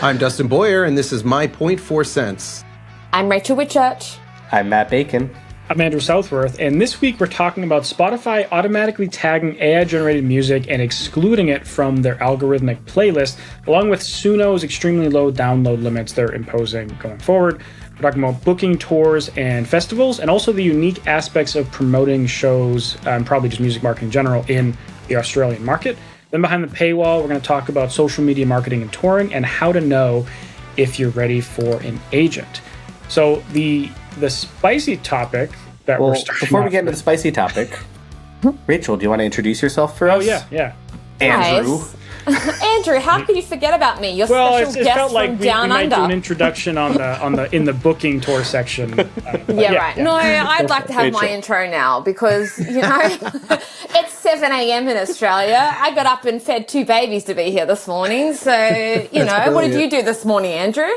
I'm Dustin Boyer, and this is My Point 4 Cents. I'm Raechel Whitchurch. I'm Matt Bacon. I'm Andrew Southworth, and this week we're talking about Spotify automatically tagging AI-generated music and excluding it from their algorithmic playlist, along with Suno's extremely low download limits they're imposing going forward. We're talking about booking tours and festivals, and also the unique aspects of promoting shows, and probably just music marketing in general, in the Australian market. Then behind the paywall, we're going to talk about social media marketing and touring, and how to know if you're ready for an agent. So the spicy topic that we're starting before we get into the spicy topic, Raechel, do you want to introduce yourself for us? Oh, yeah. Andrew. Andrew, how could you forget about me? You're special it guest felt like from we Down might Under. do an introduction in the booking tour section. Right. No, I'd like to have my intro now because, it's 7 a.m. in Australia. I got up and fed 2 babies to be here this morning. So, what did you do this morning, Andrew?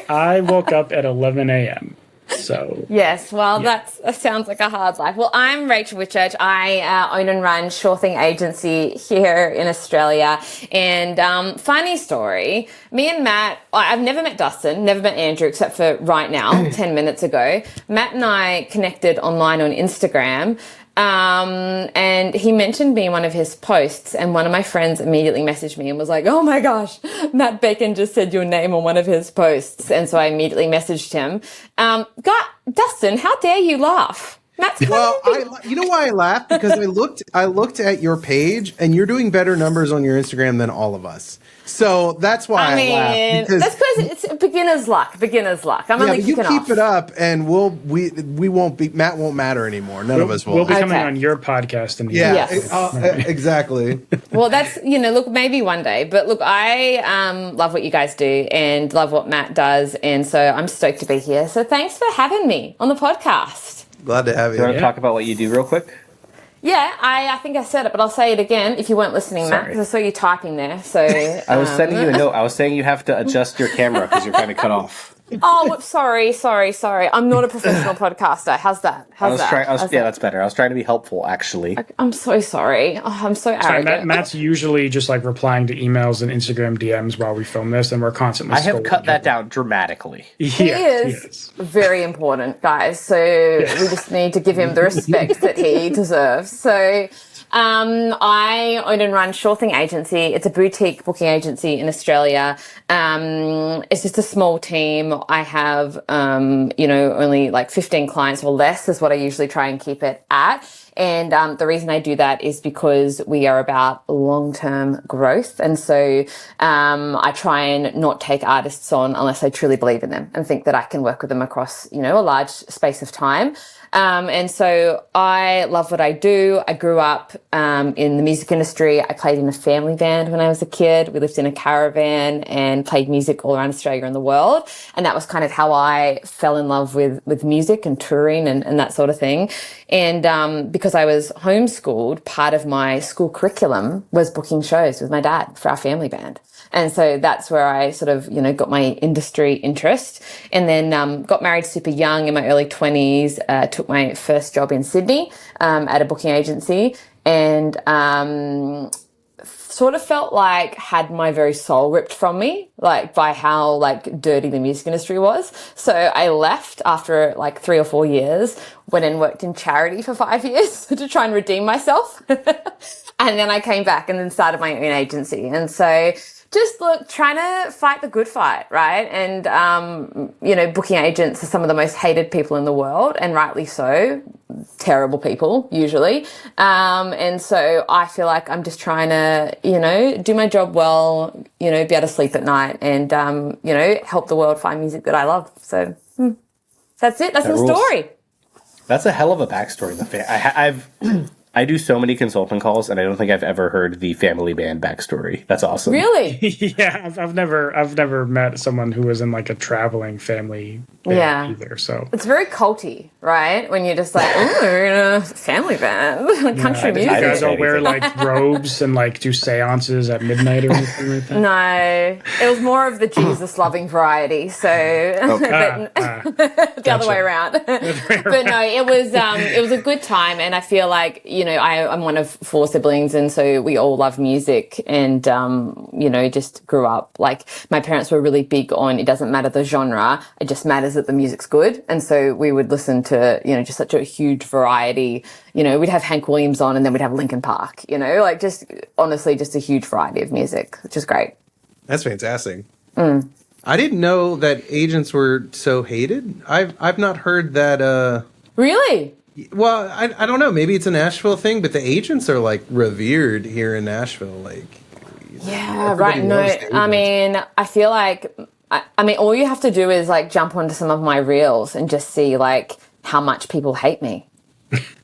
I woke up at 11 a.m. So yes, that sounds like a hard life. Well, I'm Raechel Whitchurch. I own and run Sure Thing Agency here in Australia. And funny story, me and Matt, I've never met Dustin, never met Andrew, except for right now, 10 minutes ago. Matt and I connected online on Instagram. And he mentioned me in one of his posts, and one of my friends immediately messaged me and was like, "Oh my gosh, Matt Bacon just said your name on one of his posts." And so I immediately messaged him. Dustin, how dare you laugh? Matt's you know why I laughed? Because I looked at your page, and you're doing better numbers on your Instagram than all of us. So that's why I laughed. That's because it's beginner's luck. I'm only you kicking keep off. it up, and we won't be. Matt won't matter anymore. None of us will. We'll be coming on your podcast. Exactly. Well, that's, look, maybe one day. But look, I love what you guys do and love what Matt does. And so I'm stoked to be here. So thanks for having me on the podcast. Glad to have you. Do you want to talk about what you do real quick? Yeah, I think I said it, but I'll say it again if you weren't listening, Matt, because I saw you typing there. So I was sending you a note. I was saying you have to adjust your camera because you're kind of cut off. Oh, whoops, sorry. I'm not a professional podcaster. How's that? That's better. I was trying to be helpful, actually. I'm so sorry. Oh, I'm so arrogant. Matt's usually just like replying to emails and Instagram DMs while we film this, and we're constantly. I have cut that down dramatically. He is very important, guys. So we just need to give him the respect that he deserves. So. I own and run Sure Thing Agency. It's a boutique booking agency in Australia. It's just a small team. I have, only like 15 clients or less is what I usually try and keep it at. And the reason I do that is because we are about long-term growth. And so I try and not take artists on unless I truly believe in them and think that I can work with them across, a large space of time. And so I love what I do. I grew up in the music industry. I played in a family band when I was a kid. We lived in a caravan and played music all around Australia and the world. And that was kind of how I fell in love with music and touring and that sort of thing. And because I was homeschooled, part of my school curriculum was booking shows with my dad for our family band. And so that's where I sort of, got my industry interest, and then got married super young in my early 20s, took my first job in Sydney at a booking agency, and sort of felt like had my very soul ripped from me, like by how dirty the music industry was. So I left after 3 or 4 years, went and worked in charity for 5 years to try and redeem myself. And then I came back and then started my own agency. And so just trying to fight the good fight, right? And, booking agents are some of the most hated people in the world, and rightly so. Terrible people, usually. And so I feel like I'm just trying to, do my job well, be able to sleep at night and, help the world find music that I love. So that's it. That's the story. That's a hell of a backstory. I do so many consulting calls, and I don't think I've ever heard the family band backstory. That's awesome. Really? Yeah, I've never met someone who was in a traveling family band either. So it's very culty, right? When you're just we're in a family band, country music. You guys all wear robes and do seances at midnight or anything like that? No, it was more of the Jesus loving variety. So the other way around. But no, it was a good time, and I feel like I'm one of 4 siblings, and so we all love music, and just grew up like my parents were really big on it doesn't matter the genre, it just matters that the music's good, and so we would listen to just such a huge variety. We'd have Hank Williams on, and then we'd have Linkin Park. Like just honestly, just a huge variety of music, which is great. That's fantastic. I didn't know that agents were so hated. I've not heard that. Really? Well, I don't know. Maybe it's a Nashville thing, but the agents are like revered here in Nashville. Like, yeah, right. No, I mean, I feel like, all you have to do is like jump onto some of my reels and just see like how much people hate me.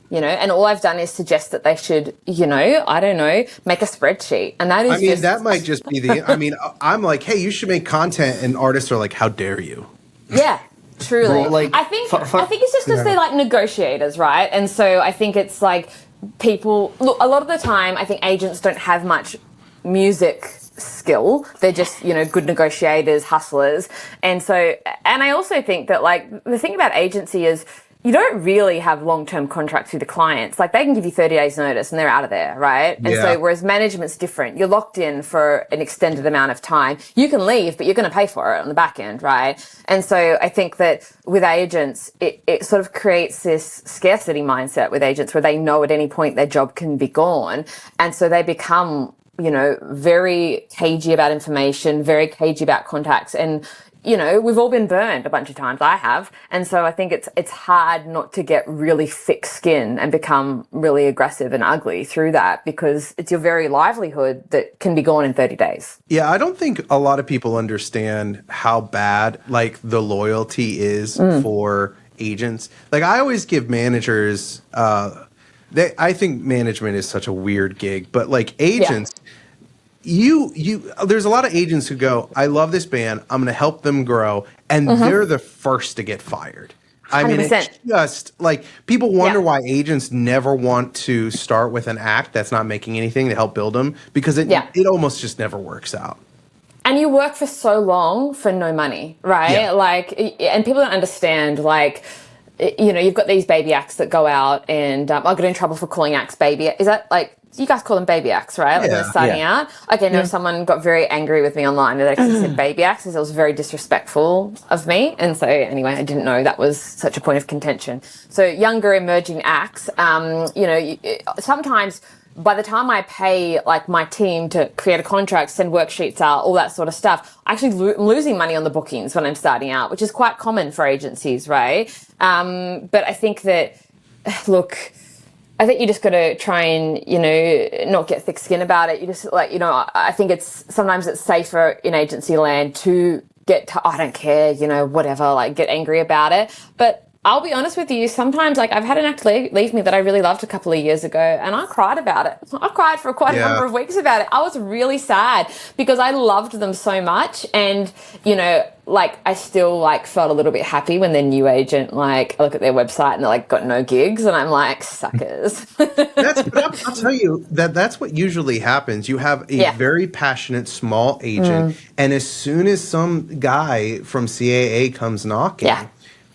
And all I've done is suggest that they should, I don't know, make a spreadsheet. And that is that might just be I'm like, hey, you should make content. And artists are like, how dare you? Yeah, truly. Well, like, I think it's just because they're like negotiators, right? And so I think it's like people, look, a lot of the time, I think agents don't have much music skill. They're just, good negotiators, hustlers. And I also think that like the thing about agency is, you don't really have long-term contracts with the clients. Like they can give you 30 days notice and they're out of there, right? And so whereas management's different. You're locked in for an extended amount of time. You can leave, but you're going to pay for it on the back end, right? And so I think that with agents, it sort of creates this scarcity mindset with agents where they know at any point their job can be gone. And so they become, very cagey about information, very cagey about contacts. And we've all been burned a bunch of times. I have. And so I think it's hard not to get really thick skin and become really aggressive and ugly through that, because it's your very livelihood that can be gone in 30 days. Yeah, I don't think a lot of people understand how bad like the loyalty is for agents. Like I always give managers, I think management is such a weird gig, but like agents, there's a lot of agents who go, I love this band, I'm going to help them grow, and they're the first to get fired. I 100%. mean, it's just like people wonder why agents never want to start with an act that's not making anything to help build them, because it almost just never works out. And you work for so long for no money, right? Yeah. Like, and people don't understand, like, you've got these baby acts that go out, and I got in trouble for calling acts baby. Is that like, you guys call them baby acts, right? Like when they're starting out. Okay, no, someone got very angry with me online that actually said baby acts, because it was very disrespectful of me. And so anyway, I didn't know that was such a point of contention. So younger emerging acts, sometimes by the time I pay like my team to create a contract, send worksheets out, all that sort of stuff, I actually am losing money on the bookings when I'm starting out, which is quite common for agencies, right? But I think that, look, I think you just got to try and, not get thick skin about it. You just like, I think sometimes it's safer in agency land to I don't care, whatever, like get angry about it. But I'll be honest with you, sometimes like I've had an act leave me that I really loved a couple of years ago, and I cried about it. I cried for quite a number of weeks about it. I was really sad because I loved them so much, and like I still like felt a little bit happy when their new agent, like I look at their website and they're like got no gigs, and I'm like, suckers. I'll tell you that's what usually happens. You have a very passionate small agent, and as soon as some guy from CAA comes knocking. Yeah.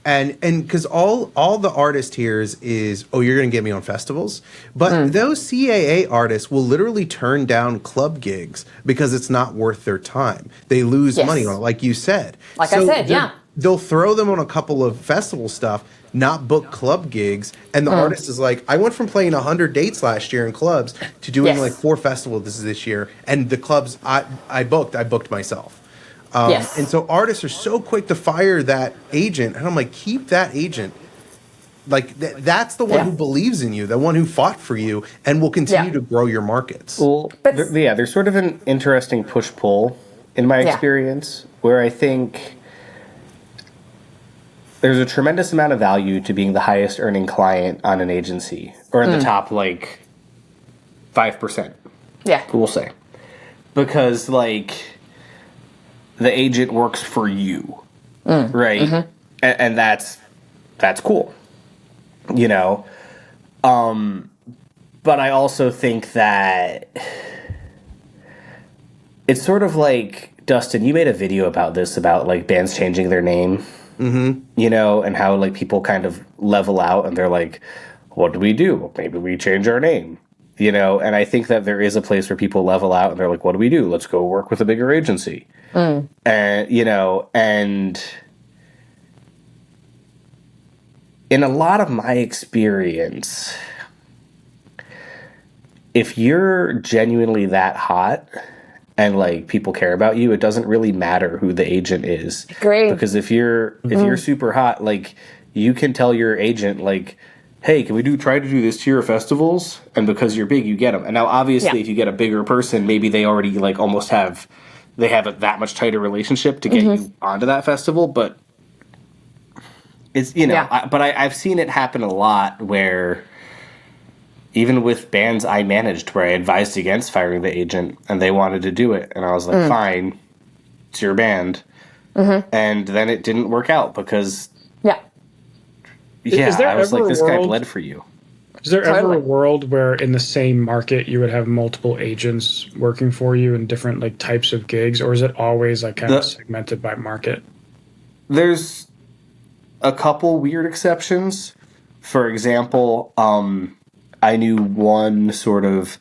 And because all the artist hears is, oh, you're going to get me on festivals. But those CAA artists will literally turn down club gigs because it's not worth their time. They lose money on it, like you said. Like I said, They'll throw them on a couple of festival stuff, not book club gigs. And the artist is like, I went from playing 100 dates last year in clubs to doing like 4 festivals this year. And the clubs I booked myself. And so artists are so quick to fire that agent. And I'm like, keep that agent. Like, that's the one who believes in you, the one who fought for you and will continue to grow your markets. Well, there's sort of an interesting push-pull in my experience where I think there's a tremendous amount of value to being the highest earning client on an agency or in the top, like, 5%. Yeah. We'll say. Because, like, the agent works for you, right? And that's cool, But I also think that it's sort of like, Dustin, you made a video about this, about like bands changing their name, and how like people kind of level out and they're like, what do we do? Well, maybe we change our name. And I think that there is a place where people level out and they're like, what do we do? Let's go work with a bigger agency. And, and in a lot of my experience, if you're genuinely that hot and like people care about you, it doesn't really matter who the agent is. Great. Because if you're super hot, like you can tell your agent like, hey, can we try to do this to your festivals? And because you're big, you get them. And now, obviously, if you get a bigger person, maybe they already like almost have that much tighter relationship to get you onto that festival. But it's I've seen it happen a lot where even with bands I managed, where I advised against firing the agent, and they wanted to do it, and I was like, fine, it's your band, and then it didn't work out because. Yeah, I was like, this guy bled for you. Is there ever a world where in the same market you would have multiple agents working for you in different like types of gigs, or is it always like kind of segmented by market? There's a couple weird exceptions. For example, I knew one sort of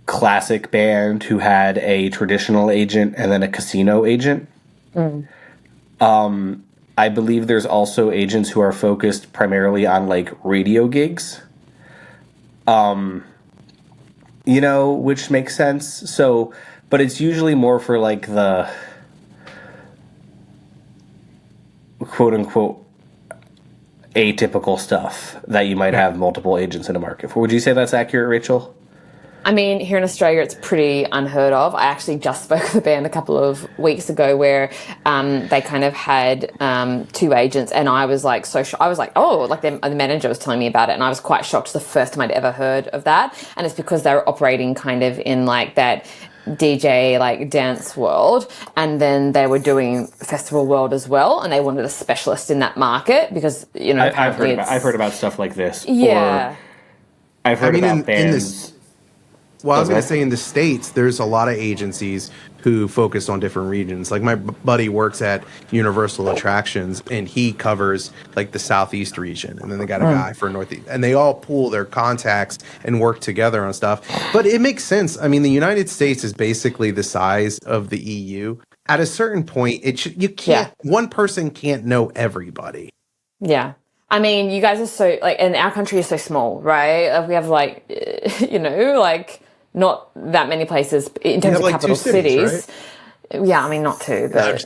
classic band who had a traditional agent and then a casino agent. I believe there's also agents who are focused primarily on like radio gigs, which makes sense. So, but it's usually more for like the quote unquote atypical stuff that you might have multiple agents in a market for. Would you say that's accurate, Raechel? I mean, here in Australia, it's pretty unheard of. I actually just spoke with a band a couple of weeks ago where they kind of had two agents, and I was like, I was like, oh, like the manager was telling me about it, and I was quite shocked. It's the first time I'd ever heard of that, and it's because they were operating kind of in like that DJ like dance world, and then they were doing festival world as well, and they wanted a specialist in that market because I've heard about stuff like this. Yeah, or I've heard about bands. Well, I was going to say in the States, there's a lot of agencies who focus on different regions. Like my buddy works at Universal Attractions, and he covers like the Southeast region. And then they got a guy for Northeast. And they all pool their contacts and work together on stuff. But it makes sense. I mean, the United States is basically the size of the EU. At a certain point, one person can't know everybody. Yeah. I mean, you guys are so, like, and our country is so small, right? We have, like, like, not that many places in terms of capital cities. Right? Yeah, I mean, not two, but,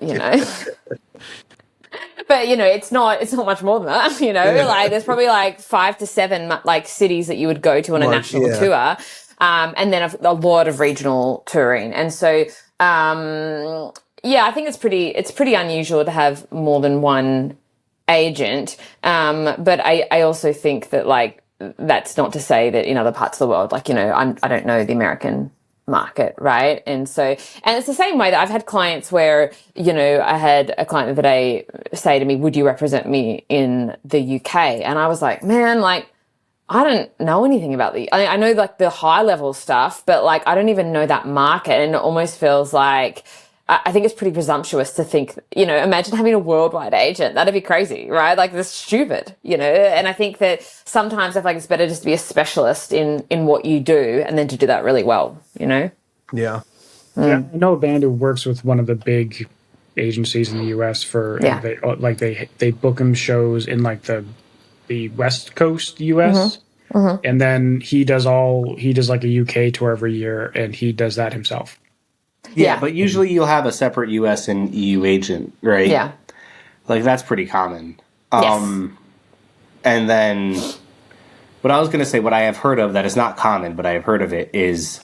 But, it's not much more than that, Like, there's probably, like, 5 to 7, like, cities that you would go to on a national tour. And then a lot of regional touring. And so, I think it's pretty unusual to have more than one agent, but I also think that like that's not to say that in other parts of the world, like I don't know the American market, right? And it's the same way that I've had clients where I had a client the other day say to me, "Would you represent me in the UK?" And I was like, "Man, like I don't know anything about I know like the high level stuff, but like I don't even know that market," and it almost feels like. I think it's pretty presumptuous to think, imagine having a worldwide agent. That'd be crazy, right? Like, that's stupid, And I think that sometimes I feel like it's better just to be a specialist in what you do and then to do that really well, Yeah. Yeah, I know a band who works with one of the big agencies in the U.S. They book him shows in like the West Coast U.S. And then he does like a UK tour every year, and he does that himself. Yeah, but usually you'll have a separate U.S. and EU agent, right? Yeah. Like, that's pretty common. Yes. And then, what I was going to say, what I have heard of that is not common, but I have heard of it, is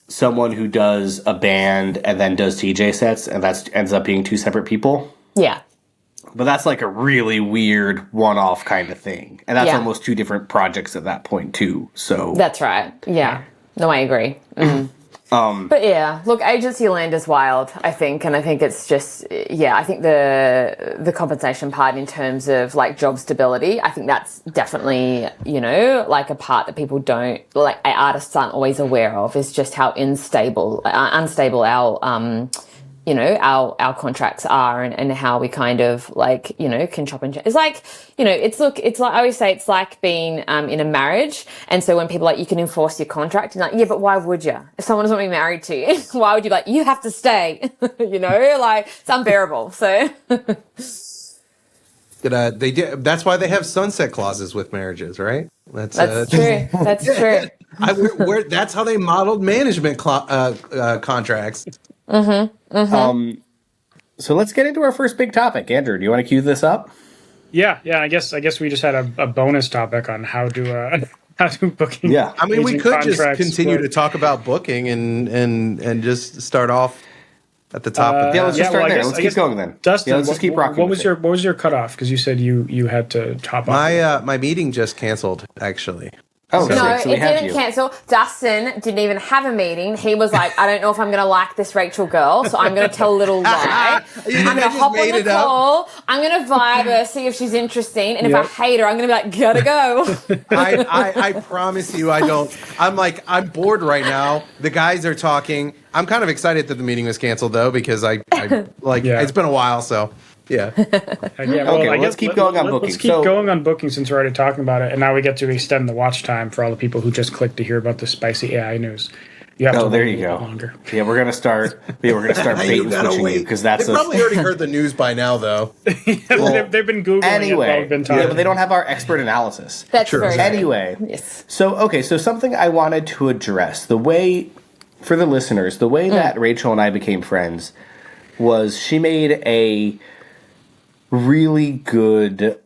someone who does a band and then does DJ sets, and that ends up being two separate people. Yeah. But that's like a really weird one-off kind of thing. And that's almost two different projects at that point, too. So that's right. Yeah. No, I agree. Mm-hmm. But yeah, look, agency land is wild, I think. And I think it's just, I think the compensation part in terms of like job stability, I think that's definitely, like a part that people don't, like artists aren't always aware of, is just how unstable our our contracts are and how we kind of like, can chop and change. It's like, it's like, I always say it's like being in a marriage. And so when people are like, you can enforce your contract, and like, yeah, but why would you? If someone doesn't want to be married to you, why would you be like, you have to stay, like it's unbearable. So. They did. That's why they have sunset clauses with marriages, right? That's true. That's true. That's how they modeled management contracts. So let's get into our first big topic. Andrew, do you want to cue this up? Yeah. I guess we just had a bonus topic on how do booking. Yeah, I mean, we could just continue to talk about booking and just start off at the top. Let's just start there. Let's keep going then. Dustin, let's just keep rocking. What was your cutoff? Because you said you had to hop off. My meeting just canceled, actually. Oh, no, so it didn't cancel. Dustin didn't even have a meeting. He was like, I don't know if I'm going to like this Raechel girl, so I'm going to tell a little lie. I'm going to hop on the call. I'm going to vibe her, see if she's interesting. And if I hate her, I'm going to be like, gotta go. I promise you I don't. I'm bored right now. The guys are talking. I'm kind of excited that the meeting was canceled, though, because it's been a while, so... Yeah. Let's keep going on booking. Let's keep going on booking since we're already talking about it, and now we get to extend the watch time for all the people who just clicked to hear about the spicy AI news. You have to there you go. Longer. Yeah, we're gonna start. Bait and switching you because that's. They probably already heard the news by now, though. They've been googling anyway. it while we've been talking. Yeah, but they don't have our expert analysis. That's true. Anyway, yes. So something I wanted to address for the listeners, the way that Raechel and I became friends was she made a really good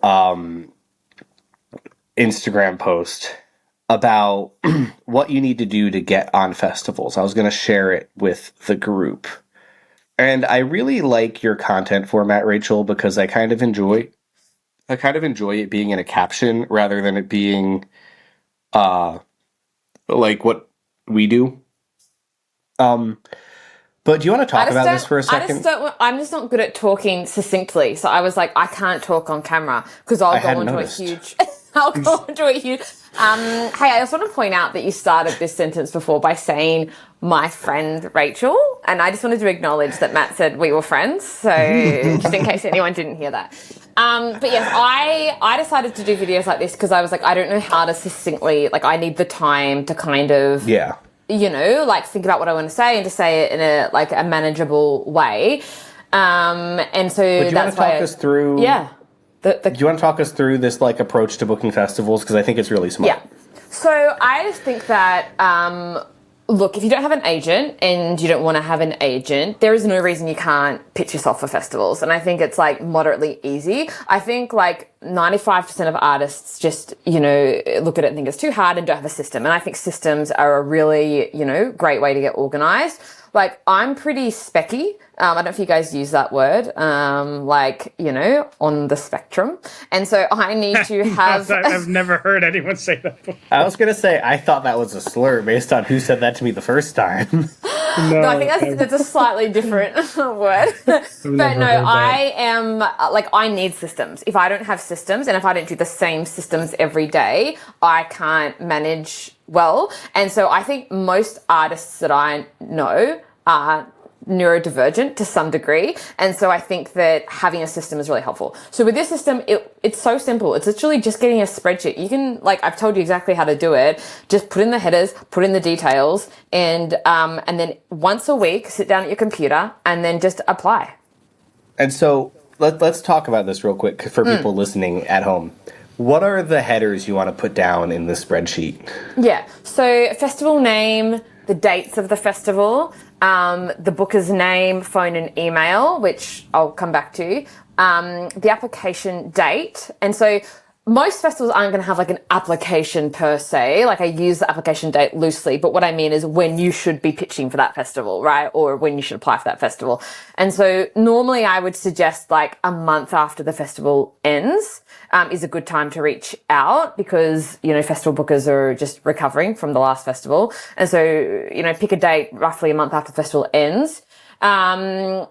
Instagram post about what you need to do to get on festivals. I was going to share it with the group. And I really like your content format, Raechel, because I kind of enjoy it being in a caption rather than it being like what we do. But do you want to talk about this for a second? I'm just not good at talking succinctly. So I was like, I can't talk on camera because I'll go into a huge... I'll go into a huge... hey, I just want to point out that you started this sentence before by saying my friend Raechel. And I just wanted to acknowledge that Matt said we were friends. So just in case anyone didn't hear that. But yes, I decided to do videos like this because I was like, I don't know how to succinctly... Like, I need the time to kind of... Yeah. Think about what I want to say and to say it in a manageable way. And so but do you want to talk us through? Yeah. Do you want to talk us through this approach to booking festivals? Because I think it's really smart. Yeah. So I just think that, look, if you don't have an agent and you don't want to have an agent, there is no reason you can't pitch yourself for festivals. And I think it's moderately easy. I think 95% of artists just, look at it and think it's too hard and don't have a system. And I think systems are a really, great way to get organized. I'm pretty specky. I don't know if you guys use that word, on the spectrum. And so I need to have... I've never heard anyone say that before. I was going to say, I thought that was a slur based on who said that to me the first time. No, I think that's a slightly different word. But no, I am, I need systems. If I don't have systems and if I don't do the same systems every day, I can't manage well. And so I think most artists that I know are neurodivergent to some degree. And so I think that having a system is really helpful. So with this system, it's so simple. It's literally just getting a spreadsheet. You can, I've told you exactly how to do it. Just put in the headers, put in the details, and then once a week, sit down at your computer and then just apply. And so let's talk about this real quick for people listening at home. What are the headers you want to put down in the spreadsheet? Yeah. So festival name, the dates of the festival, the booker's name, phone and email, which I'll come back to, the application date. And so most festivals aren't going to have an application per se. I use the application date loosely, but what I mean is when you should be pitching for that festival, right? Or when you should apply for that festival. And so normally I would suggest a month after the festival ends is a good time to reach out because, festival bookers are just recovering from the last festival. And so, pick a date roughly a month after the festival ends. And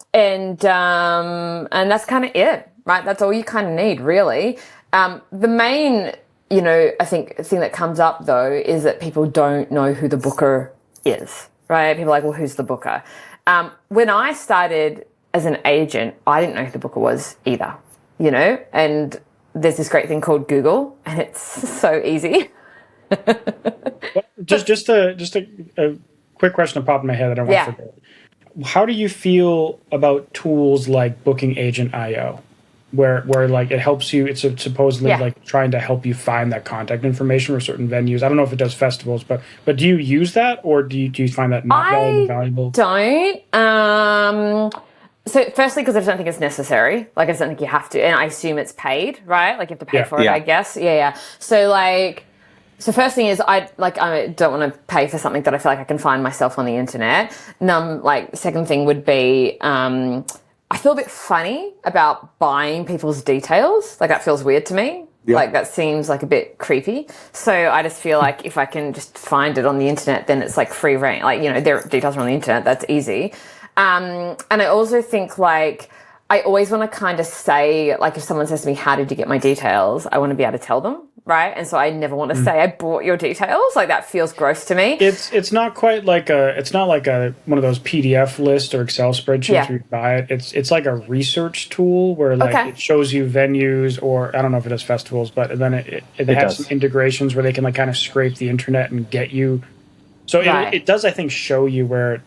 that's kind of it, right? That's all you kind of need, really. The main, I think thing that comes up though is that people don't know who the booker is, right? People are like, well, who's the booker? When I started as an agent, I didn't know who the booker was either, and there's this great thing called Google, and it's so easy. Just a quick question to pop in my head that I don't want to forget. How do you feel about tools like Booking Agent IO, where like it helps you? It's supposedly like trying to help you find that contact information for certain venues. I don't know if it does festivals, but do you use that, or do you find that not valuable? Don't. So firstly, because I don't think it's necessary. Like I just don't think you have to, and I assume it's paid, right? Like you have to pay for it, I guess. Yeah. So first thing is I don't want to pay for something that I feel like I can find myself on the internet. Second thing would be I feel a bit funny about buying people's details. Like that feels weird to me. Yeah. Like that seems like a bit creepy. So I just feel like if I can just find it on the internet, then it's like free reign. Like, their details are on the internet. That's easy. And I also think like I always want to kind of say, like if someone says to me, how did you get my details? I want to be able to tell them. Right. And so I never want to say I bought your details. Like that feels gross to me. It's not quite like one of those PDF lists or Excel spreadsheets where you buy it. It's like a research tool where it shows you venues, or I don't know if it does festivals, but then it has some integrations where they can like kind of scrape the internet and get you. So it does, I think, show you where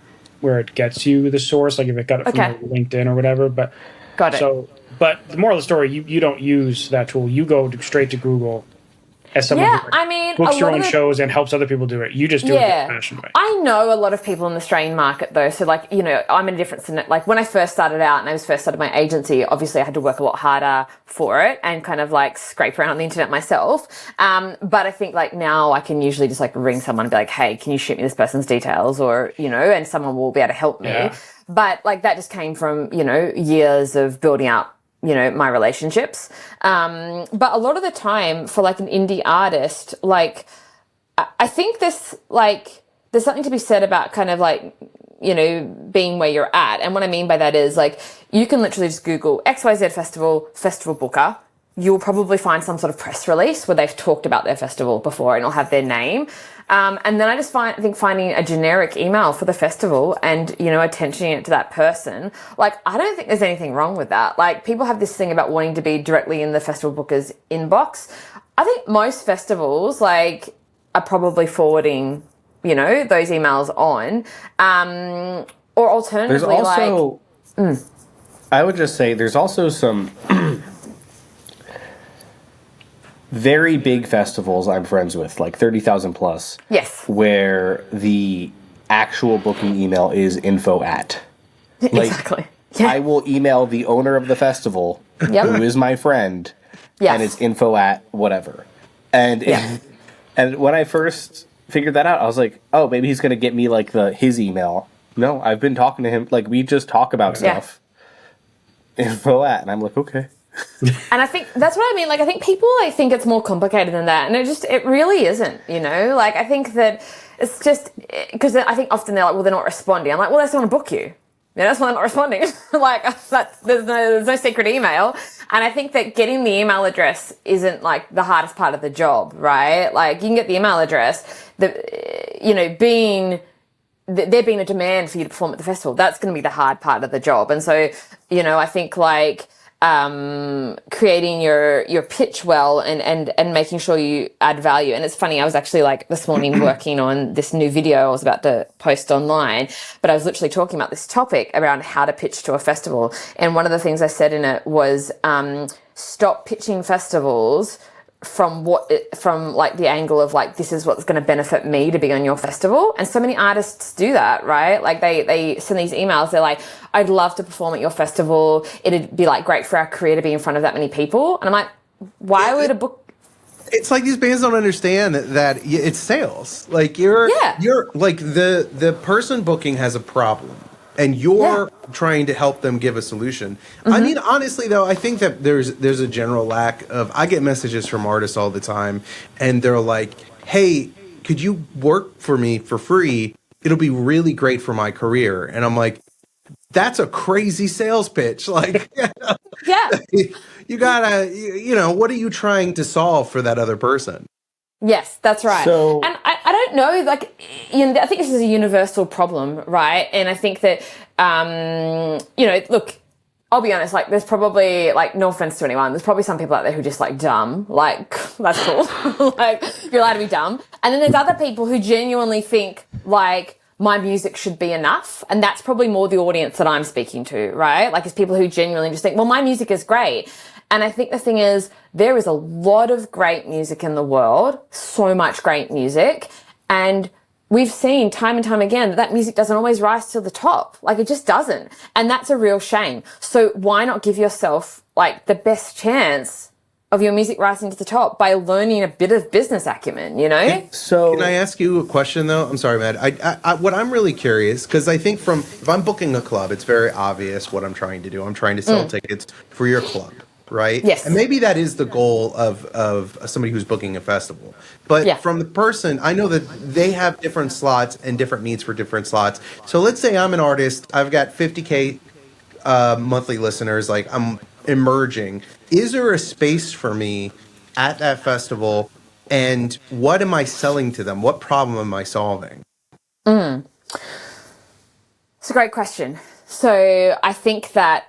it gets you the source, like if it got it from LinkedIn or whatever. But got it. But the moral of the story, you don't use that tool. You go straight to Google. As someone who books your own shows and helps other people do it. You just do it the old-fashioned way. I know a lot of people in the Australian market, though. So, I'm in a different... Like, when I first started out and I first started my agency, obviously I had to work a lot harder for it and kind of, scrape around on the internet myself. But I think, now I can usually just, ring someone and be like, hey, can you shoot me this person's details? Or, and someone will be able to help me. Yeah. But, that just came from, years of building up my relationships. But a lot of the time for an indie artist, I think there's something to be said about kind of being where you're at. And what I mean by that is you can literally just Google XYZ festival booker. You'll probably find some sort of press release where they've talked about their festival before and it'll have their name. And then I just think finding a generic email for the festival and, attentioning it to that person, I don't think there's anything wrong with that. People have this thing about wanting to be directly in the festival booker's inbox. I think most festivals, are probably forwarding, those emails on. Or alternatively, there's also, I would just say there's also some... very big festivals I'm friends with, 30,000 plus. Yes. Where the actual booking email is info@. Exactly. Yeah. I will email the owner of the festival, who is my friend, and it's info@ whatever. And and when I first figured that out, I was like, oh, maybe he's going to get me his email. No, I've been talking to him. We just talk about stuff. Info@. And I'm like, okay. And I think that's what I mean. I think people think it's more complicated than that, and it really isn't. I think that it's just because I think often they're well, they're not responding. I'm like, well, they just want to book you. That's why they're not responding. There's no secret email, and I think that getting the email address isn't the hardest part of the job, right? You can get the email address. There being a demand for you to perform at the festival, that's going to be the hard part of the job, and so I think creating your pitch well and making sure you add value. And it's funny, I was actually this morning working on this new video I was about to post online, but I was literally talking about this topic around how to pitch to a festival. And one of the things I said in it was stop pitching festivals from the angle of this is what's going to benefit me to be on your festival. And so many artists do that, right? They send these emails, they're like, I'd love to perform at your festival, it'd be great for our career to be in front of that many people. And I'm like, why would a book... It's these bands don't understand that it's sales. You're the person booking has a problem and you're trying to help them give a solution. Mm-hmm. I mean, honestly, though, I think that there's a general lack of... I get messages from artists all the time, and they're like, hey, could you work for me for free? It'll be really great for my career. And I'm like, that's a crazy sales pitch. You gotta, what are you trying to solve for that other person? Yes, that's right. So, and I don't know. Like, I think this is a universal problem, right? And I think that, look, I'll be honest, like, there's probably, like, no offense to anyone, there's probably some people out there who are just, like, dumb. Like, that's cool. Like, you're allowed to be dumb. And then there's other people who genuinely think, like, my music should be enough. And that's probably more the audience that I'm speaking to, right? Like, it's people who genuinely just think, well, my music is great. And I think the thing is, there is a lot of great music in the world, so much great music. And we've seen time and time again that music doesn't always rise to the top. Like, it just doesn't. And that's a real shame. So why not give yourself, like, the best chance of your music rising to the top by learning a bit of business acumen, you know? So can I ask you a question, though? I'm sorry, Matt. What I'm really curious, because I think if I'm booking a club, it's very obvious what I'm trying to do. I'm trying to sell tickets for your club. Right? Yes. And maybe that is the goal of somebody who's booking a festival. But from the person, I know that they have different slots and different needs for different slots. So let's say I'm an artist. I've got 50K monthly listeners. Like, I'm emerging. Is there a space for me at that festival? And what am I selling to them? What problem am I solving? It's a great question. So I think that...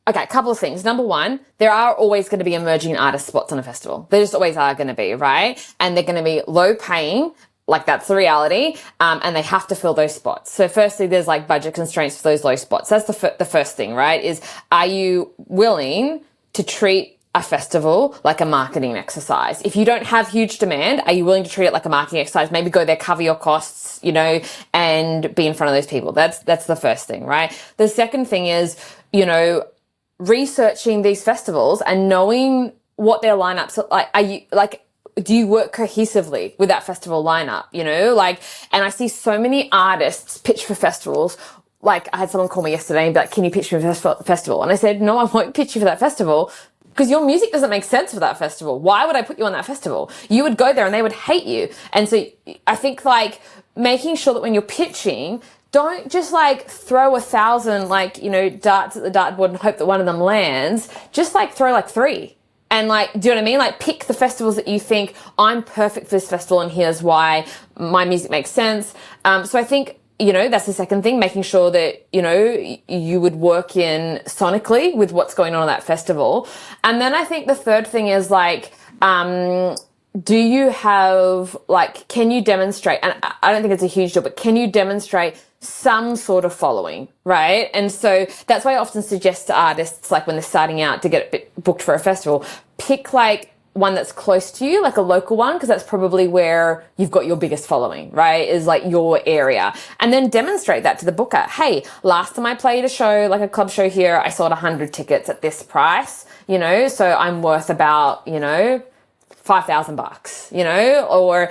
Okay, a couple of things. Number one, there are always going to be emerging artist spots on a festival. There just always are going to be, right? And they're going to be low paying, like that's the reality, and they have to fill those spots. So firstly, there's like budget constraints for those low spots. That's the first thing, right? Is, are you willing to treat a festival like a marketing exercise? If you don't have huge demand, are you willing to treat it like a marketing exercise? Maybe go there, cover your costs, and be in front of those people. That's the first thing, right? The second thing is, researching these festivals and knowing what their lineups are like. Are you like, do you work cohesively with that festival lineup? And I see so many artists pitch for festivals. Like, I had someone call me yesterday and be like, can you pitch me for a festival? And I said, no, I won't pitch you for that festival because your music doesn't make sense for that festival. Why would I put you on that festival? You would go there and they would hate you. And so I think, like, making sure that when you're pitching, don't just like throw 1,000 darts at the dartboard and hope that one of them lands. Just like throw like 3. And like, do you know what I mean? Like, pick the festivals that you think, I'm perfect for this festival and here's why my music makes sense. So I think, that's the second thing, making sure that, you would work in sonically with what's going on at that festival. And then I think the third thing is like, do you have, like, can you demonstrate, and I don't think it's a huge deal, but can you demonstrate some sort of following, right? And so that's why I often suggest to artists, like when they're starting out to get booked for a festival, pick like one that's close to you, like a local one, because that's probably where you've got your biggest following, right? Is like your area. And then demonstrate that to the booker. Hey, last time I played a show, like a club show here, I sold 100 tickets at this price, so I'm worth about, $5,000, or,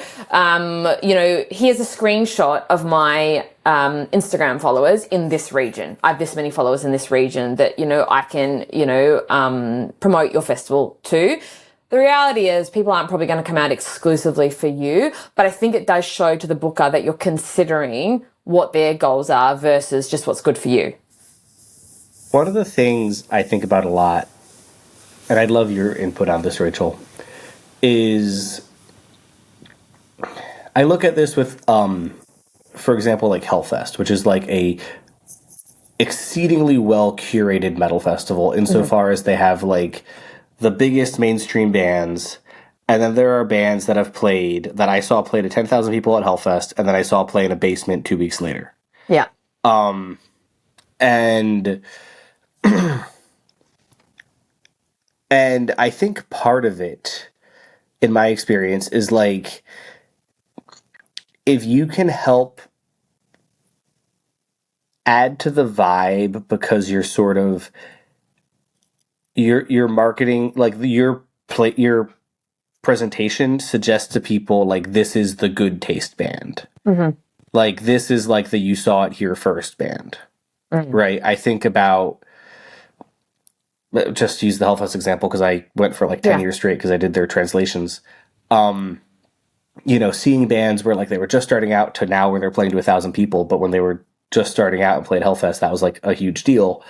here's a screenshot of my Instagram followers in this region. I have this many followers in this region that, I can, promote your festival to. The reality is people aren't probably going to come out exclusively for you, but I think it does show to the booker that you're considering what their goals are versus just what's good for you. One of the things I think about a lot, and I'd love your input on this, Raechel, is I look at this with, for example, like Hellfest, which is like a exceedingly well curated metal festival insofar as they have like the biggest mainstream bands, and then there are bands that have played that I saw play to 10,000 people at Hellfest, and then I saw play in a basement 2 weeks later. Yeah. And and I think part of it, in my experience, is like, if you can help add to the vibe because you're sort of your marketing, like your presentation suggests to people like this is the good taste band, like this is like the you saw it here first band, right? I think about, just use the Hellfest example because I went for like 10 years straight because I did their translations. Seeing bands where like they were just starting out to now where they're playing to 1,000 people, but when they were just starting out and played Hellfest, that was like a huge deal.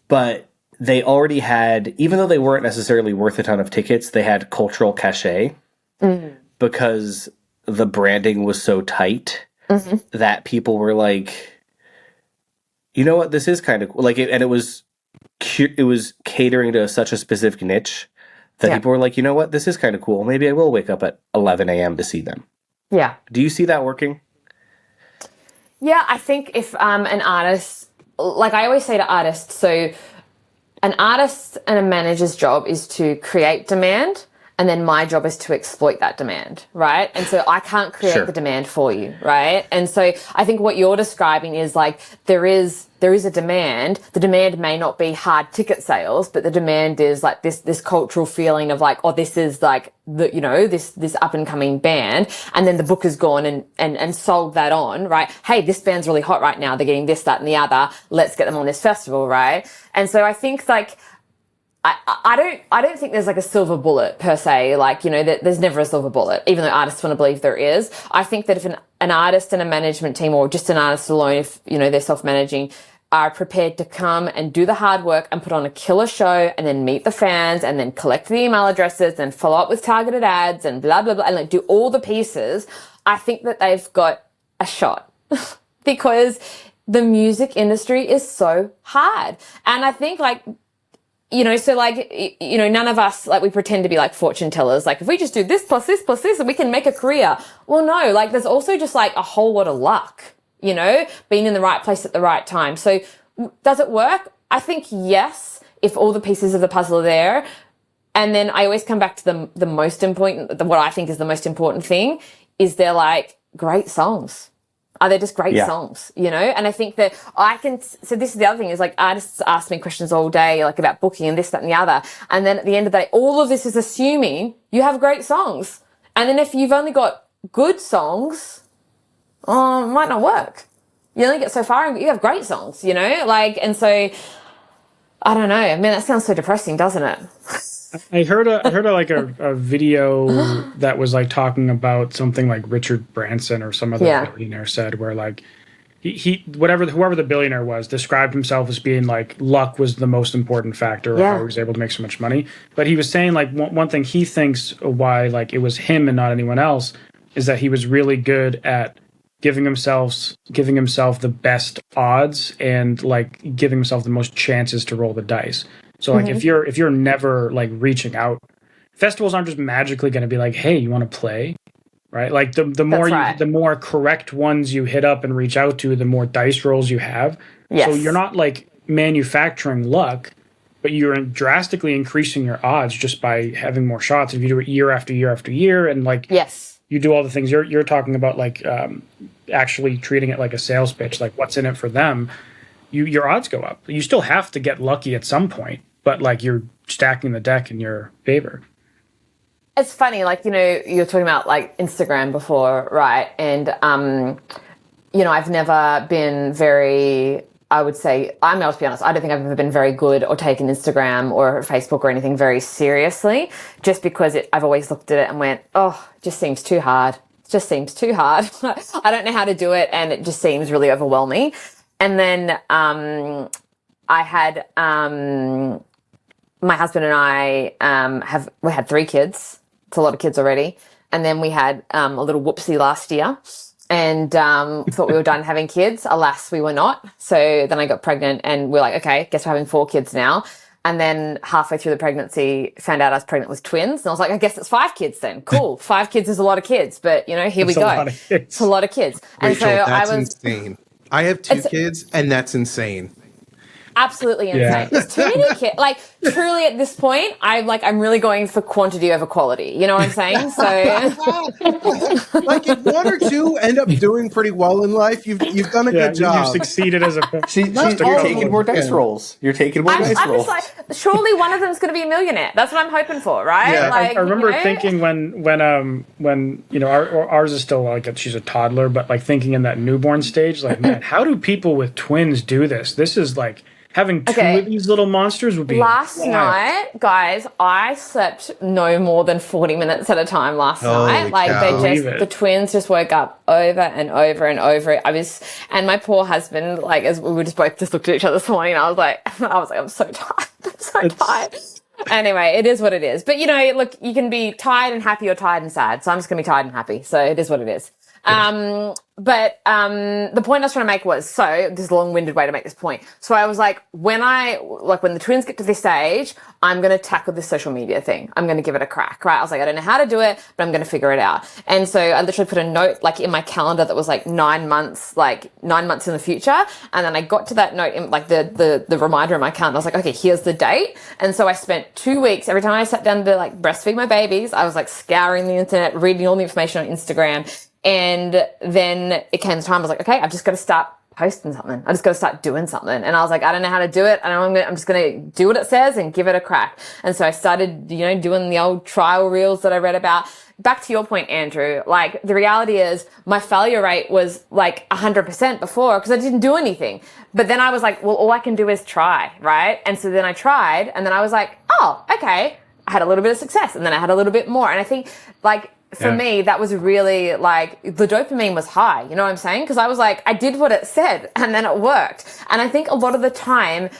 But they already had, even though they weren't necessarily worth a ton of tickets, they had cultural cachet because the branding was so tight that people were like, you know what, this is kind of cool. Like, it was catering to such a specific niche that people were like, you know what, this is kind of cool. Maybe I will wake up at 11 a.m. to see them. Yeah. Do you see that working? Yeah, I think if an artist, like I always say to artists, so an artist and a manager's job is to create demand, and then my job is to exploit that demand, right? And so I can't create the demand for you, right? And so I think what you're describing is like there is a demand. The demand may not be hard ticket sales, but the demand is like this cultural feeling of like, oh, this is like this up and coming band, and then the book has gone and sold that on, right? Hey, this band's really hot right now. They're getting this, that, and the other. Let's get them on this festival, right? And so I think like. I don't think there's like a silver bullet per se, like, that there's never a silver bullet, even though artists want to believe there is. I think that if an artist and a management team, or just an artist alone, if, they're self-managing, are prepared to come and do the hard work and put on a killer show and then meet the fans and then collect the email addresses and follow up with targeted ads and blah, blah, blah, and like do all the pieces, I think that they've got a shot because the music industry is so hard. And I think like, so like, none of us, like we pretend to be like fortune tellers. Like if we just do this plus this plus this and we can make a career. Well, no, like there's also just like a whole lot of luck, being in the right place at the right time. So does it work? I think yes, if all the pieces of the puzzle are there. And then I always come back to the most important, what I think is the most important thing is they're like great songs. Are they just great songs, And I think that so this is the other thing is like artists ask me questions all day, like about booking and this, that, and the other. And then at the end of the day, all of this is assuming you have great songs. And then if you've only got good songs, it might not work. You only get so far and you have great songs, and so I don't know. I mean, that sounds so depressing, doesn't it? I heard a video that was like talking about something like Richard Branson or some other billionaire said, where like whoever the billionaire was described himself as being like luck was the most important factor of how he was able to make so much money. But he was saying like one thing he thinks why like it was him and not anyone else is that he was really good at giving himself the best odds and like giving himself the most chances to roll the dice. So like if you're never like reaching out, festivals aren't just magically going to be like, hey, you want to play, right? Like the more correct ones you hit up and reach out to, the more dice rolls you have. Yes. So you're not like manufacturing luck, but you're drastically increasing your odds just by having more shots. If you do it year after year after year, and like you do all the things you're talking about, like actually treating it like a sales pitch, like what's in it for them, your odds go up. You still have to get lucky at some point. But like you're stacking the deck in your favor. It's funny, like, you're talking about like Instagram before, right? And, I've never been very, I would say, I'm going to be honest, I don't think I've ever been very good or taken Instagram or Facebook or anything very seriously, just because I've always looked at it and went, oh, it just seems too hard. It just seems too hard. I don't know how to do it. And it just seems really overwhelming. And then I had... my husband and I we had 3 kids. It's a lot of kids already. And then we had a little whoopsie last year and thought we were done having kids. Alas, we were not. So then I got pregnant and we're like, okay, guess we're having 4 kids now. And then halfway through the pregnancy, found out I was pregnant with twins. And I was like, I guess it's 5 kids then. Cool. 5 kids is a lot of kids. But, here we go. It's a lot of kids. And Raechel, so that's insane. I have 2 kids and that's insane. Absolutely insane. Yeah. There's too many kids. Like, truly at this point, I'm really going for quantity over quality. You know what I'm saying? So, like, if 1 or 2 end up doing pretty well in life, you've done a good job. You've succeeded as a. You're taking more dice rolls. You're taking more dice rolls. I'm just like, surely one of them is going to be a millionaire. That's what I'm hoping for, right? Yeah. Like, I remember thinking when ours is still like she's a toddler, but like thinking in that newborn stage, like, man, how do people with twins do this? This is like. Having 2 of these little monsters would be Last night, guys, I slept no more than 40 minutes at a time last night. Like the twins just woke up over and over and over. And my poor husband, like as we were just both just looked at each other this morning, and I was like, I'm so tired. I'm so tired. Anyway, it is what it is. But, you know, look, you can be tired and happy or tired and sad. So I'm just going to be tired and happy. So it is what it is. But the point I was trying to make was, so this is a long-winded way to make this point. So I was like, when the twins get to this age, I'm going to tackle this social media thing. I'm going to give it a crack, right? I was like, I don't know how to do it, but I'm going to figure it out. And so I literally put a note like in my calendar that was like 9 months in the future. And then I got to that note in like the reminder in my calendar. I was like, okay, here's the date. And so I spent 2 weeks, every time I sat down to like breastfeed my babies, I was like scouring the internet, reading all the information on Instagram. And then it came the time, I was like, okay, I've just got to start posting something. I just got to start doing something. And I was like, I don't know how to do it. I'm just going to do what it says and give it a crack. And so I started, you know, doing the old trial reels that I read about. Back to your point, Andrew, like the reality is my failure rate was like 100% before because I didn't do anything. But then I was like, well, all I can do is try, right? And so then I tried and then I was like, oh, okay. I had a little bit of success and then I had a little bit more. And I think like, for me, that was really like the dopamine was high. You know what I'm saying? Because I was like, I did what it said and then it worked. And I think a lot of the time,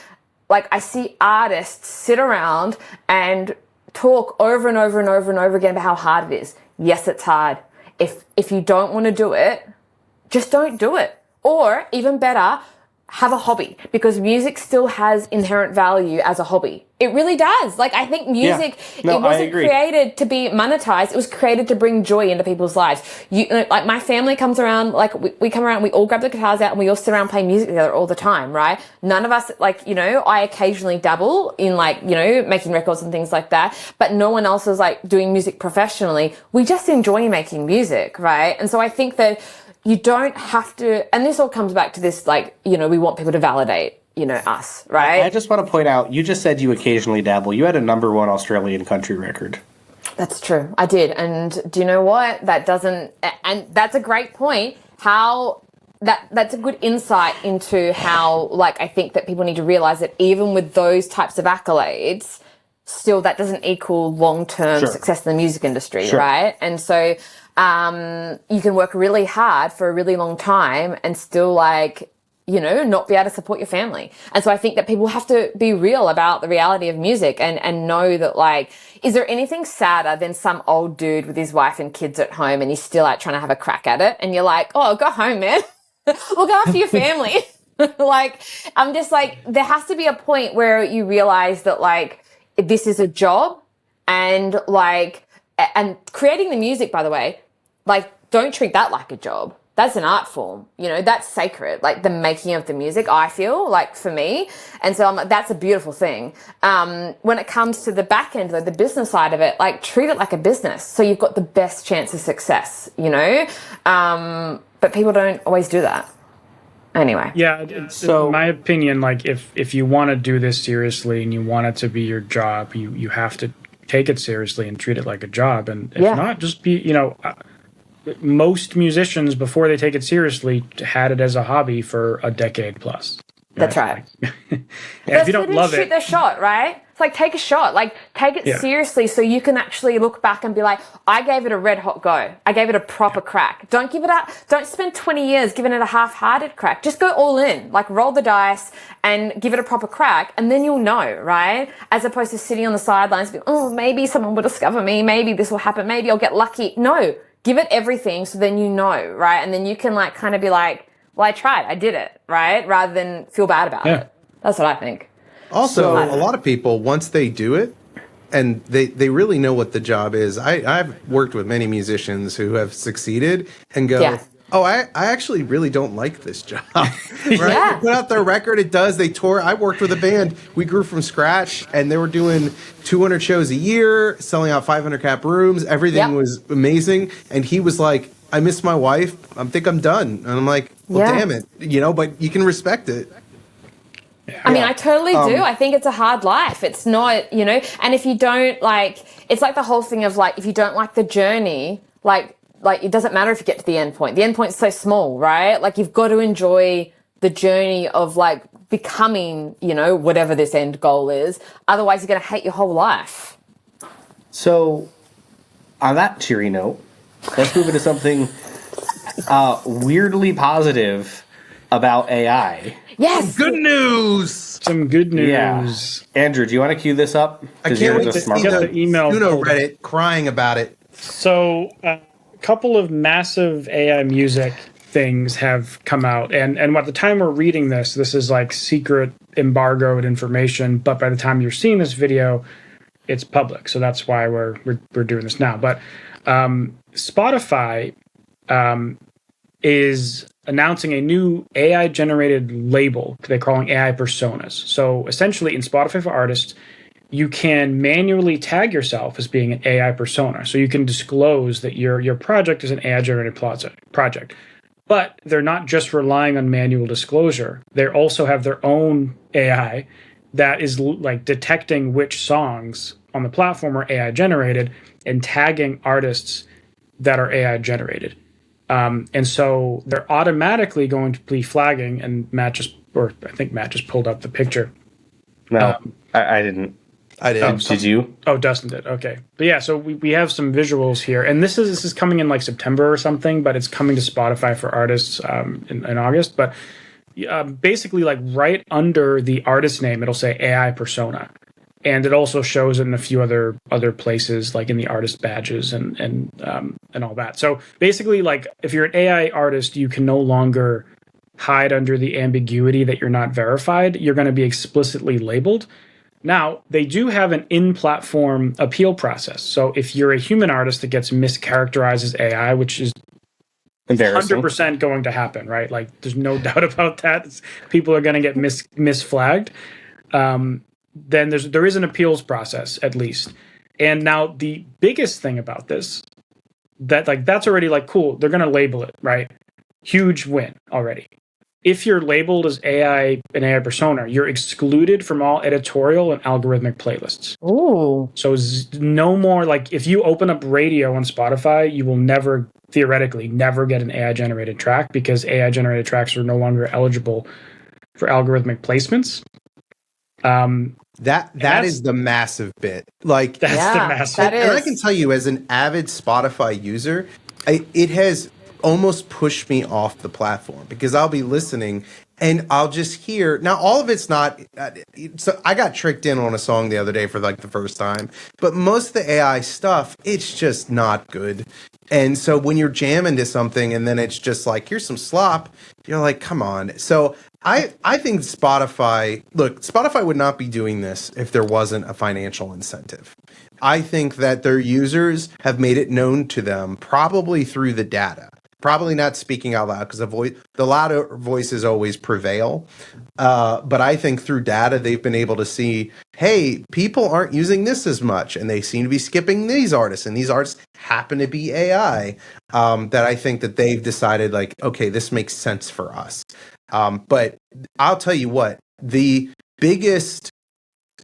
like I see artists sit around and talk over and over and over and over again about how hard it is. Yes, it's hard. If you don't want to do it, just don't do it. Or even better, have a hobby because music still has inherent value as a hobby. It really does. Like, I think music, it wasn't created to be monetized. It was created to bring joy into people's lives. Like my family comes around, like we come around, we all grab the guitars out and we all sit around playing music together all the time, right? None of us, like, you know, I occasionally dabble in like, you know, making records and things like that, but no one else is like doing music professionally. We just enjoy making music, right? And so I think that you don't have to, and this all comes back to this, like, you know, we want people to validate, you know, us, right? I just want to point out, you just said you occasionally dabble. You had a #1 Australian country record. That's true. I did. And do you know what? That doesn't, and that's a great point. That's a good insight into how, like, I think that people need to realize that even with those types of accolades, still that doesn't equal long-term success in the music industry, right? And so, you can work really hard for a really long time and still like, you know, not be able to support your family. And so I think that people have to be real about the reality of music and know that like, is there anything sadder than some old dude with his wife and kids at home and he's still like trying to have a crack at it? And you're like, oh, go home, man. Look after your family. Like, I'm just like, there has to be a point where you realize that like, this is a job and like, and creating the music, by the way, like, don't treat that like a job. That's an art form, you know, that's sacred. Like the making of the music, I feel like for me. And so I'm like, that's a beautiful thing. When it comes to the back end, like the business side of it, like treat it like a business. So you've got the best chance of success, you know? But people don't always do that. Anyway. Yeah. So in my opinion, like if you want to do this seriously and you want it to be your job, you have to take it seriously and treat it like a job. And if not, just be, you know, most musicians before they take it seriously had it as a hobby for a decade plus. That's right. If you don't love it, shoot the shot, right? It's like take a shot, like take it seriously, so you can actually look back and be like, I gave it a red hot go. I gave it a proper crack. Don't spend 20 years giving it a half-hearted crack. Just go all in, like roll the dice and give it a proper crack, and then you'll know, right? As opposed to sitting on the sidelines, being, oh, maybe someone will discover me, maybe this will happen, maybe I'll get lucky. No, give it everything, so then you know, right? And then you can like kind of be like, well, I tried, I did it, right? Rather than feel bad about it. That's what I think. Also, a lot of people, once they do it, and they really know what the job is. I've worked with many musicians who have succeeded and go, oh, I actually really don't like this job. Right? They put out their record, it does. They tour. I worked with a band. We grew from scratch, and they were doing 200 shows a year, selling out 500 cap rooms. Everything was amazing. And he was like, I miss my wife. I think I'm done. And I'm like, well, damn it. You know, but you can respect it. I mean, I totally do. I think it's a hard life. It's not, you know, and if you don't like, it's like the whole thing of like, if you don't like the journey, like it doesn't matter if you get to the end point. The end point's so small, right? Like you've got to enjoy the journey of like becoming, you know, whatever this end goal is. Otherwise you're going to hate your whole life. So on that cheery note, let's move into something weirdly positive about AI. Yes. Good news. Some good news. Yeah. Andrew, do you want to cue this up? I can't wait to see the email Reddit crying about it. So a couple of massive AI music things have come out, and at the time we're reading this is like secret embargoed information, but by the time you're seeing this video, it's public. So that's why we're doing this now. But Spotify is announcing a new AI generated label they're calling AI personas. So essentially in Spotify for Artists, you can manually tag yourself as being an AI persona. So you can disclose that your project is an AI generated project. But they're not just relying on manual disclosure. They also have their own AI that is like detecting which songs on the platform are AI generated and tagging artists that are AI generated. And so they're automatically going to be flagging, and I think Matt just pulled up the picture. No, I didn't. I did. Did you? Oh, Dustin did. Okay. But yeah, so we have some visuals here, and this is coming in like September or something, but it's coming to Spotify for Artists in August. But basically, like right under the artist name, it'll say AI persona, and it also shows it in a few other places, like in the artist badges and all that. So basically, like if you're an AI artist, you can no longer hide under the ambiguity that you're not verified. You're going to be explicitly labeled. Now, they do have an in-platform appeal process. So if you're a human artist that gets mischaracterized as AI, which is 100% going to happen, right? Like, there's no doubt about that. People are going to get misflagged. Then there is an appeals process, at least. And now the biggest thing about this, that's already like, cool, they're going to label it, right? Huge win already. If you're labeled as an AI persona, you're excluded from all editorial and algorithmic playlists. Ooh. So no more, like if you open up radio on Spotify, you will theoretically never get an AI generated track because AI generated tracks are no longer eligible for algorithmic placements. That is the massive bit. Like that's the massive. And I can tell you, as an avid Spotify user, it has almost pushed me off the platform because I'll be listening and I'll just hear. Now, all of it's not. So I got tricked in on a song the other day for like the first time, but most of the AI stuff, it's just not good. And so when you're jamming to something and then it's just like, here's some slop, you're like, come on. So I think Spotify would not be doing this if there wasn't a financial incentive. I think that their users have made it known to them, probably through the data. Probably not speaking out loud because the louder voices always prevail. But I think through data, they've been able to see, hey, people aren't using this as much, and they seem to be skipping these artists, and these artists happen to be AI. That I think that they've decided, like, okay, this makes sense for us. But I'll tell you what, the biggest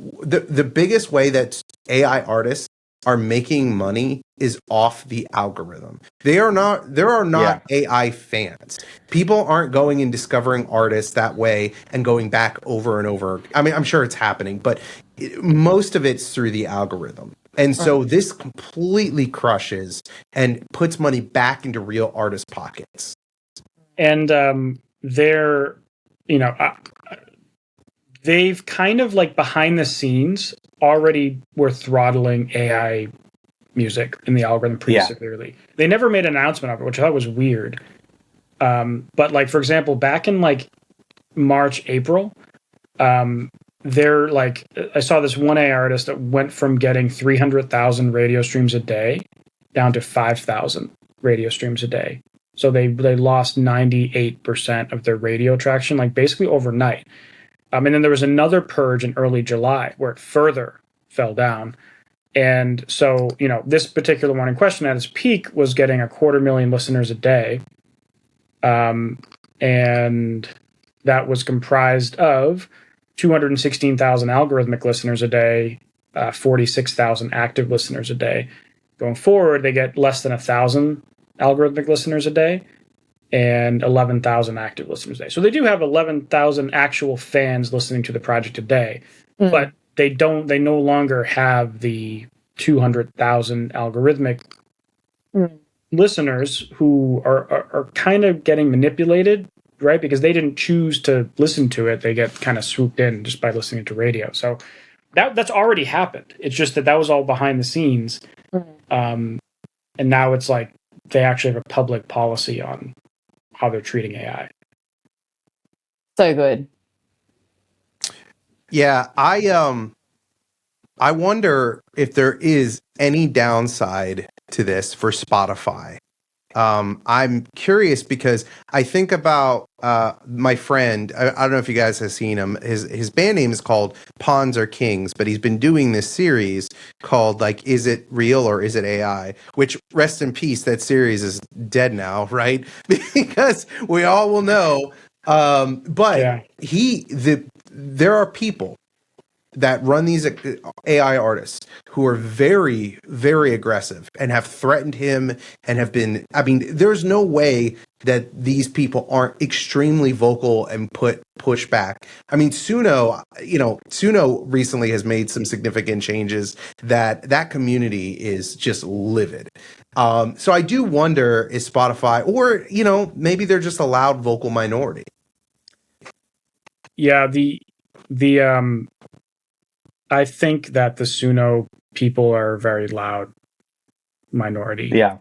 way that AI artists are making money is off the algorithm. There are not AI fans. People aren't going and discovering artists that way and going back over and over. I mean, I'm sure it's happening, but most of it's through the algorithm. And so this completely crushes and puts money back into real artist pockets. And they've kind of like behind the scenes already were throttling AI music in the algorithm pretty severely. They never made an announcement of it, which I thought was weird. But like, for example, back in like March, April, they're like, I saw this one AI artist that went from getting 300,000 radio streams a day down to 5,000 radio streams a day. So they lost 98% of their radio traction, like basically overnight. And then there was another purge in early July where it further fell down. And so, this particular one in question at its peak was getting 250,000 listeners a day. And that was comprised of 216,000 algorithmic listeners a day, 46,000 active listeners a day. Going forward, they get less than 1,000 algorithmic listeners a day and 11,000 active listeners a day. So they do have 11,000 actual fans listening to the project a day, but they no longer have the 200,000 algorithmic listeners who are kind of getting manipulated right? Because they didn't choose to listen to it. They get kind of swooped in just by listening to radio. So that's already happened. It's just that was all behind the scenes. And now it's like they actually have a public policy on how they're treating AI. So good. Yeah, I wonder if there is any downside to this for Spotify. I'm curious because I think about my friend. I don't know if you guys have seen him. His band name is called Pawns Are Kings, but he's been doing this series called like "Is It Real or Is It AI?" Which, rest in peace, that series is dead now, right? Because we all will know. But there are people that run these AI artists who are very, very aggressive and have threatened him and have been, I mean, there's no way that these people aren't extremely vocal and push back. I mean, Suno recently has made some significant changes that community is just livid. So I do wonder, is Spotify, or, maybe they're just a loud vocal minority. Yeah, I think that the Suno people are a very loud minority. Yeah.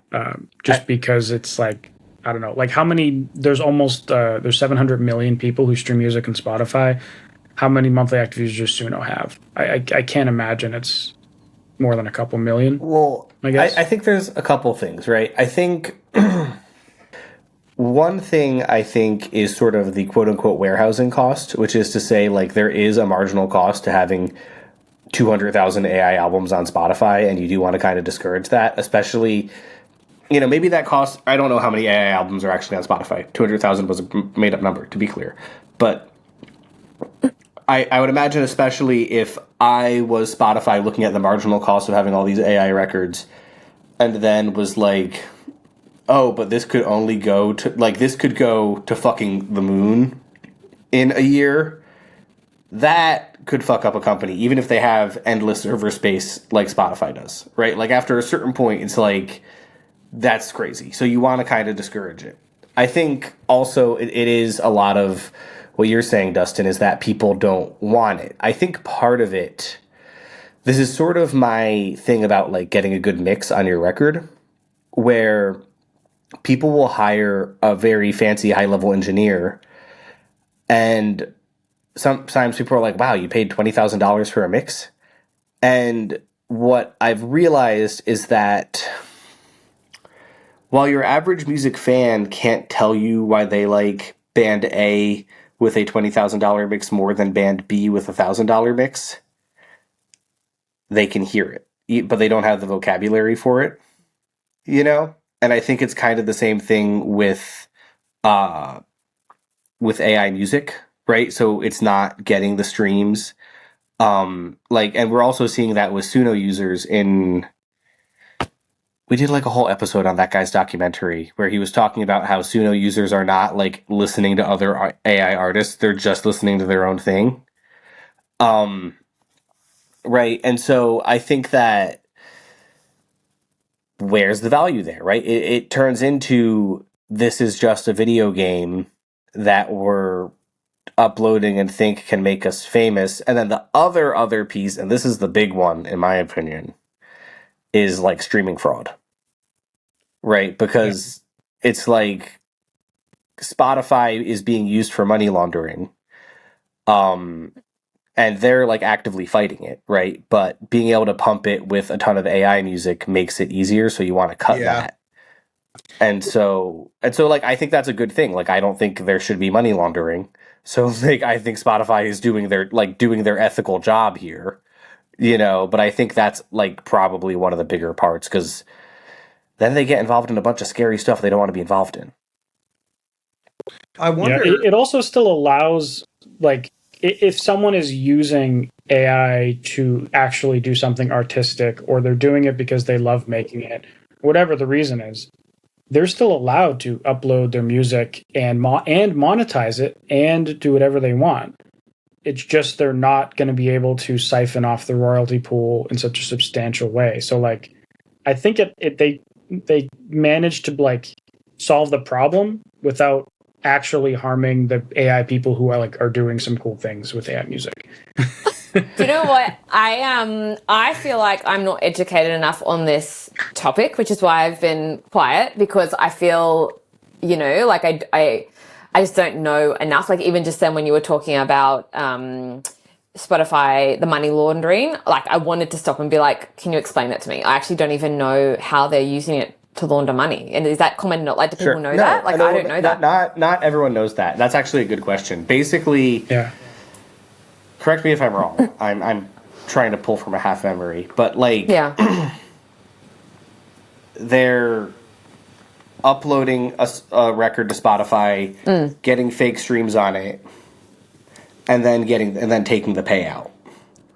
Because it's like, I don't know, like how many, there's 700 million people who stream music on Spotify. How many monthly active users does Suno have? I can't imagine it's more than a couple million. Well, I guess. I think there's a couple things, right? I think one thing I think is sort of the quote unquote warehousing cost, which is to say, like, there is a marginal cost to having 200,000 AI albums on Spotify, and you do want to kind of discourage that, especially, maybe that costs, I don't know how many AI albums are actually on Spotify. 200,000 was a made up number, to be clear. But I would imagine, especially if I was Spotify looking at the marginal cost of having all these AI records, and then was like, oh, but this could only go to, like, this could go to fucking the moon in a year. That could fuck up a company, even if they have endless server space like Spotify does, right? Like, after a certain point, it's like, that's crazy. So you want to kind of discourage it. I think also it is a lot of what you're saying, Dustin, is that people don't want it. I think part of it, this is sort of my thing about like getting a good mix on your record, where people will hire a very fancy high-level engineer, and sometimes people are like, wow, you paid $20,000 for a mix? And what I've realized is that while your average music fan can't tell you why they like band A with a $20,000 mix more than band B with a $1,000 mix, they can hear it, but they don't have the vocabulary for it, And I think it's kind of the same thing with AI music, right? So it's not getting the streams. And we're also seeing that with Suno users we did like a whole episode on that guy's documentary where he was talking about how Suno users are not like listening to other AI artists. They're just listening to their own thing. Right. And so I think that where's the value there, right? It turns into, this is just a video game that we're uploading and think can make us famous. And then the other piece, and this is the big one, in my opinion, is like streaming fraud, right? Because it's like Spotify is being used for money laundering. And they're like actively fighting it, right? But being able to pump it with a ton of AI music makes it easier. So you want to cut that. And so like, I think that's a good thing. Like, I don't think there should be money laundering. So like, I think Spotify is doing their ethical job here, but I think that's like probably one of the bigger parts, because then they get involved in a bunch of scary stuff they don't want to be involved in. I wonder. Yeah, it also still allows, like, if someone is using AI to actually do something artistic, or they're doing it because they love making it, whatever the reason is, they're still allowed to upload their music and monetize it and do whatever they want. It's just they're not going to be able to siphon off the royalty pool in such a substantial way. So, like, I think they managed to like solve the problem without actually harming the AI people who are doing some cool things with AI music. Do you know what? I feel like I'm not educated enough on this topic, which is why I've been quiet, because I feel, like I just don't know enough. Like even just then when you were talking about Spotify, the money laundering, like I wanted to stop and be like, can you explain that to me? I actually don't even know how they're using it to launder money. And is that common? Not like, do people know that? Like I don't know that. Not everyone knows that. That's actually a good question. Basically, yeah. Correct me if I'm wrong. I'm trying to pull from a half memory, but they're uploading a record to Spotify, getting fake streams on it, and then taking the payout.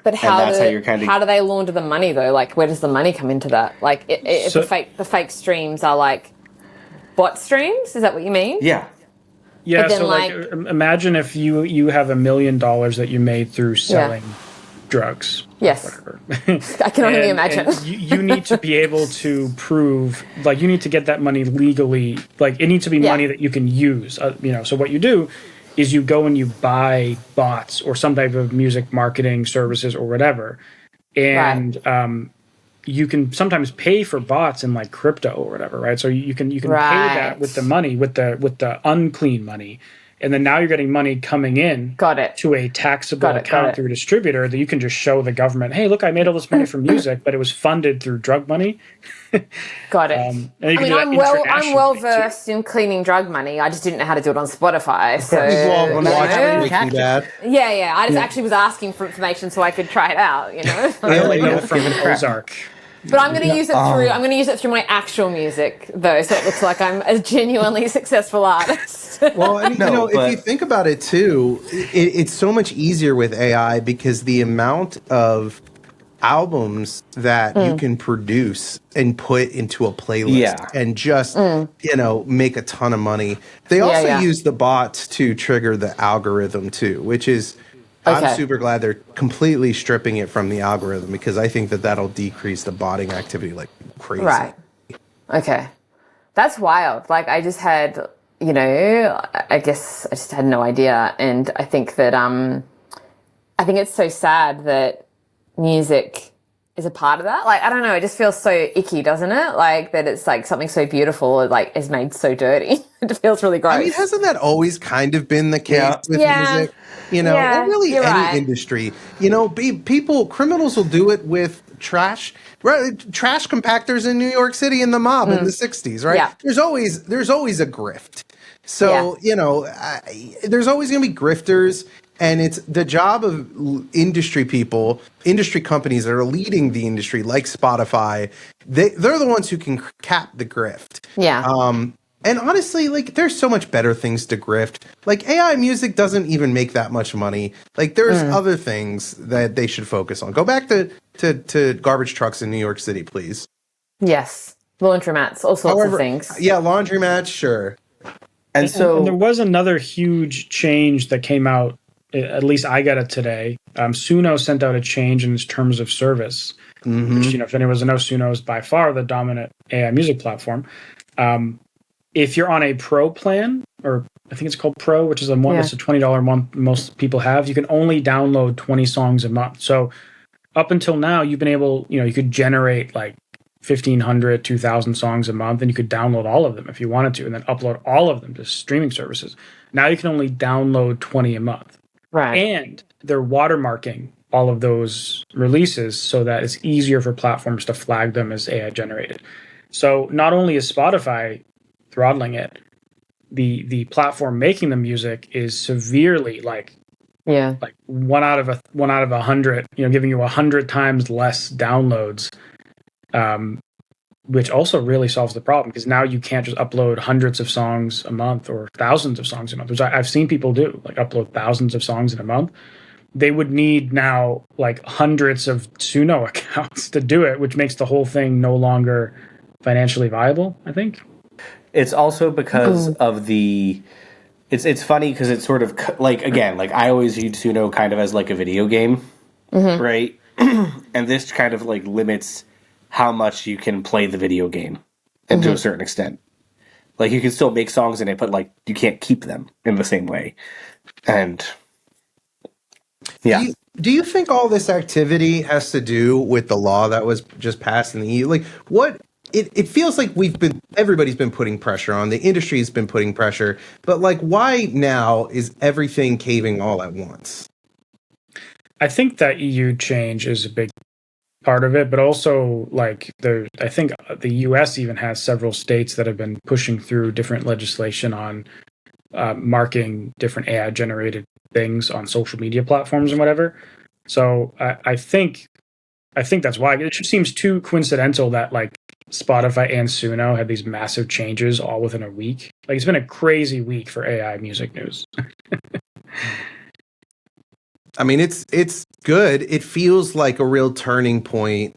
But how do they launder the money though? Like where does the money come into that? Like if the fake streams are like bot streams, is that what you mean? Yeah. Yeah, so imagine if you have $1 million that you made through selling drugs. Yes. Whatever. I can only imagine. And you need to be able to prove, like, you need to get that money legally. Like, it needs to be money that you can use. So what you do is you go and you buy bots or some type of music marketing services or whatever. And you can sometimes pay for bots in like crypto or whatever, right? So you can pay that with the money, with the unclean money, and then now you're getting money coming in to a taxable account through a distributor that you can just show the government, hey, look, I made all this money from music, but it was funded through drug money. Got it. I'm well versed in cleaning drug money. I just didn't know how to do it on Spotify. So yeah. I just actually was asking for information so I could try it out. I only know from Ozark. But I'm going to use it through. I'm going to use it through my actual music, though, so it looks like I'm a genuinely successful artist. Well, and if you think about it too, it's so much easier with AI because the amount of albums that you can produce and put into a playlist and just make a ton of money. They also use the bots to trigger the algorithm too, which is. I'm super glad they're completely stripping it from the algorithm because I think that'll decrease the botting activity like crazy. Right. Okay. That's wild. Like I just had, I guess I just had no idea. And I think that, I think it's so sad that music is a part of that. Like, I don't know. It just feels so icky, doesn't it? Like that it's like something so beautiful, like is made so dirty. It feels really gross. I mean, hasn't that always kind of been the case with music? Or really any industry. Criminals will do it with trash compactors in New York City in the mob in the 60s, right? Yeah. There's always a grift. So, there's always going to be grifters. And it's the job of industry companies that are leading the industry, like Spotify. They're the ones who can cap the grift. Yeah. And honestly, like, there's so much better things to grift. Like, AI music doesn't even make that much money. Like, there's other things that they should focus on. Go back to garbage trucks in New York City, please. Yes. Laundromats, all sorts of things. Yeah, laundromats, sure. And there was another huge change that came out. At least I got it today. Suno sent out a change in its terms of service. Which, if anyone doesn't know, Suno is by far the dominant AI music platform. If you're on a pro plan, or I think it's called Pro, which is it's a $20 a month most people have, you can only download 20 songs a month. So up until now, you've been able, you could generate like 1,500, 2,000 songs a month, and you could download all of them if you wanted to, and then upload all of them to streaming services. Now you can only download 20 a month. Right. And they're watermarking all of those releases so that it's easier for platforms to flag them as AI generated. So not only is Spotify throttling it, the platform making the music is severely like one out of 100, giving you 100 times less downloads, which also really solves the problem because now you can't just upload hundreds of songs a month or thousands of songs a month, which I've seen people do, like upload thousands of songs in a month. They would need now like hundreds of Suno accounts to do it, which makes the whole thing no longer financially viable, I think. It's also because of it's funny because it's sort of like, again, like I always viewed Suno kind of as like a video game, right? And this kind of like limits how much you can play the video game and to a certain extent. Like you can still make songs in it, but like you can't keep them in the same way. And yeah. Do you think all this activity has to do with the law that was just passed in the EU? Like, what it feels like everybody's been putting pressure on, the industry's been putting pressure, but like, why now is everything caving all at once? I think that EU change is a big part of it, but also like I think the US even has several states that have been pushing through different legislation on marking different AI generated things on social media platforms and whatever. So I think that's why it just seems too coincidental that like Spotify and Suno had these massive changes all within a week. Like it's been a crazy week for AI music news. I mean, it's good. It feels like a real turning point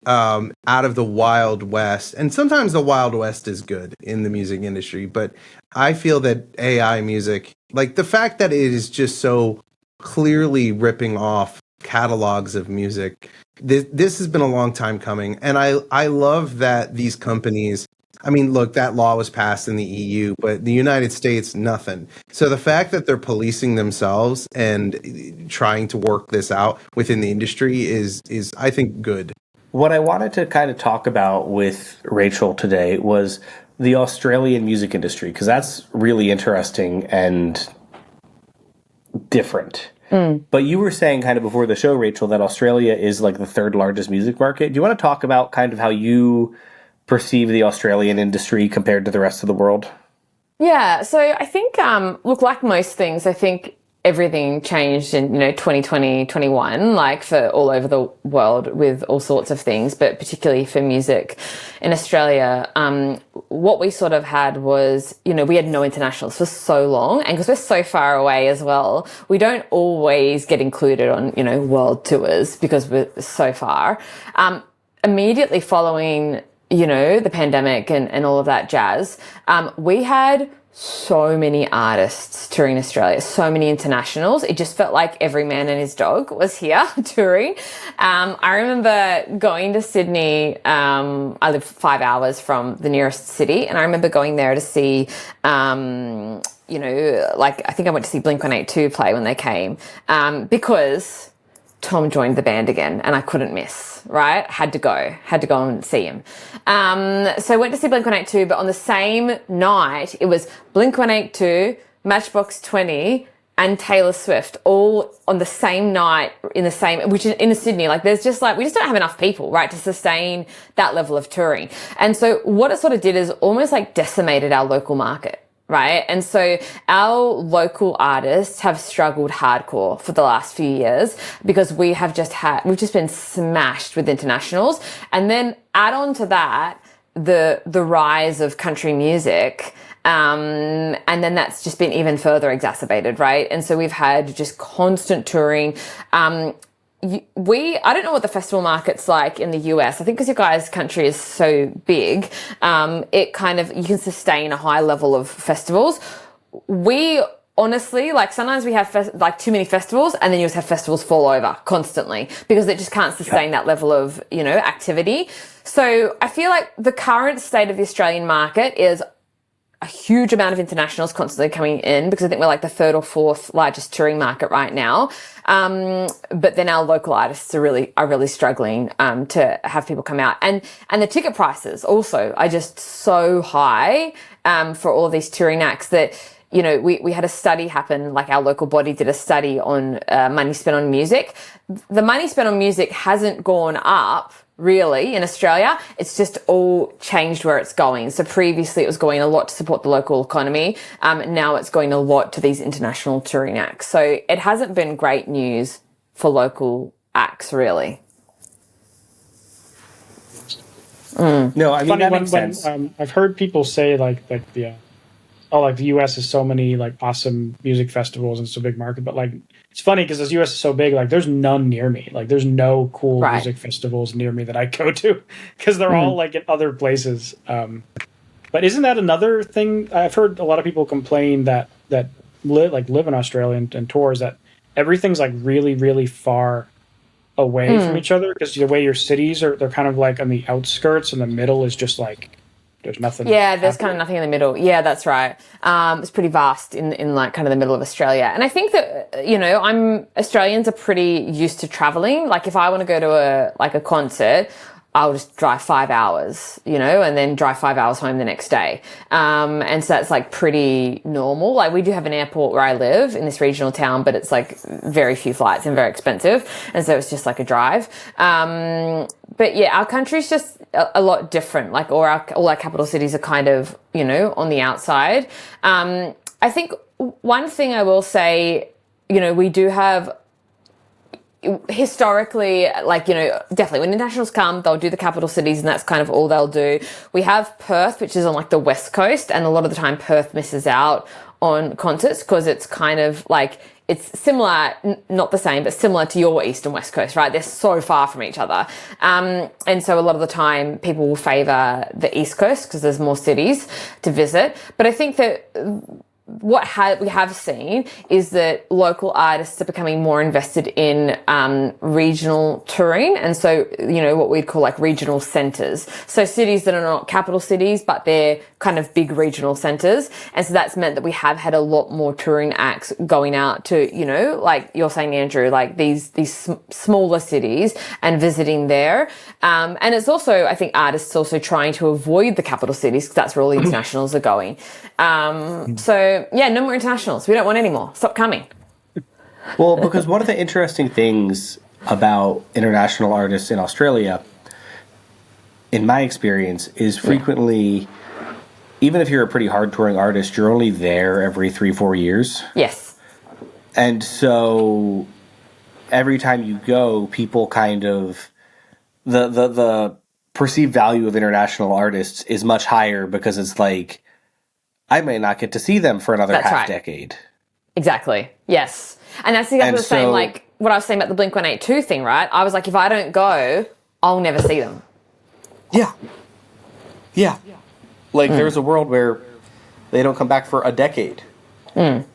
out of the Wild West. And sometimes the Wild West is good in the music industry, but I feel that AI music, like the fact that it is just so clearly ripping off catalogs of music, this has been a long time coming. And I love that these companies, I mean, look, that law was passed in the EU, but the United States, nothing. So the fact that they're policing themselves and trying to work this out within the industry is I think, good. What I wanted to kind of talk about with Raechel today was the Australian music industry, because that's really interesting and different. But you were saying kind of before the show, Raechel, that Australia is like the third largest music market. Do you want to talk about kind of how you perceive the Australian industry compared to the rest of the world? Yeah, so I think, look, like most things, I think everything changed in, 2020, 21, like for all over the world with all sorts of things, but particularly for music in Australia, what we sort of had was, we had no internationals for so long, and because we're so far away as well, we don't always get included on, world tours because we're so far. Immediately following, the pandemic and all of that jazz, we had so many artists touring Australia, so many internationals. It just felt like every man and his dog was here touring. I remember going to Sydney. I live 5 hours from the nearest city, and I remember going there to see, I think I went to see Blink-182 play when they came, because Tom joined the band again and I couldn't miss, right? Had to go and see him. So I went to see Blink-182, but on the same night, it was Blink-182, Matchbox 20 and Taylor Swift all on the same night which is in Sydney. Like there's just like, we just don't have enough people, right, to sustain that level of touring. And so what it sort of did is almost like decimated our local market. Right. And so our local artists have struggled hardcore for the last few years because we've just been smashed with internationals. And then add on to that, the rise of country music. And then that's just been even further exacerbated. Right. And so we've had just constant touring. I don't know what the festival market's like in the US. I think because your guys' country is so big, it kind of, you can sustain a high level of festivals. We honestly, like sometimes we have too many festivals, and then you just have festivals fall over constantly because it just can't sustain that level of, activity. So I feel like the current state of the Australian market is a huge amount of internationals constantly coming in because I think we're like the third or fourth largest touring market right now. But then our local artists are really struggling to have people come out, and the ticket prices also are just so high for all of these touring acts that we had a study happen, like our local body did a study on money spent on music. The money spent on music hasn't gone up really in Australia. It's just all changed where it's going. So previously it was going a lot to support the local economy. Now it's going a lot to these international touring acts. So it hasn't been great news for local acts, really. No, I mean, Funny that makes sense. I've heard people say like the US has so many like awesome music festivals and it's a big market, but like it's funny because the US is so big, like there's none near me. Like there's no cool music festivals near me that I go to because they're all like in other places. But isn't that another thing? I've heard a lot of people complain that live in Australia and tours, that everything's like really, really far away from each other because the way your cities are, they're kind of like on the outskirts, and the middle is just like There's nothing. Yeah, there's kind of nothing in the middle. Yeah, that's right. It's pretty vast in like kind of the middle of Australia. And I think that, Australians are pretty used to traveling. Like if I want to go to a concert, I'll just drive 5 hours, and then drive 5 hours home the next day. And so that's like pretty normal. Like we do have an airport where I live in this regional town, but it's like very few flights and very expensive. And so it's just like a drive. But yeah, our country's just a lot different. Like all our capital cities are kind of, on the outside. I think one thing I will say, we do have historically, definitely when internationals come, they'll do the capital cities and that's kind of all they'll do. We have Perth, which is on like the west coast, and a lot of the time Perth misses out on concerts because it's kind of like, it's similar, not the same, but similar to your east and west coast, right? They're so far from each other. And so a lot of the time people will favour the east coast because there's more cities to visit. But I think that we have seen is that local artists are becoming more invested in regional touring, and so what we'd call like regional centres. So cities that are not capital cities, but they're kind of big regional centres, and so that's meant that we have had a lot more touring acts going out to like you're saying, Andrew, like these smaller cities and visiting there. And it's also, I think, artists also trying to avoid the capital cities because that's where all the internationals are going. So yeah, no more internationals. We don't want any more. Stop coming. Well, because one of the interesting things about international artists in Australia, in my experience, is frequently, even if you're a pretty hard touring artist, you're only there every 3-4 years. Yes. And so every time you go, people kind of, the perceived value of international artists is much higher because it's like, I may not get to see them for another half-decade. Exactly. Yes. And that's exactly the same, like, what I was saying about the Blink-182 thing, right? I was like, if I don't go, I'll never see them. Yeah. Yeah. Like, there's a world where they don't come back for a decade. And...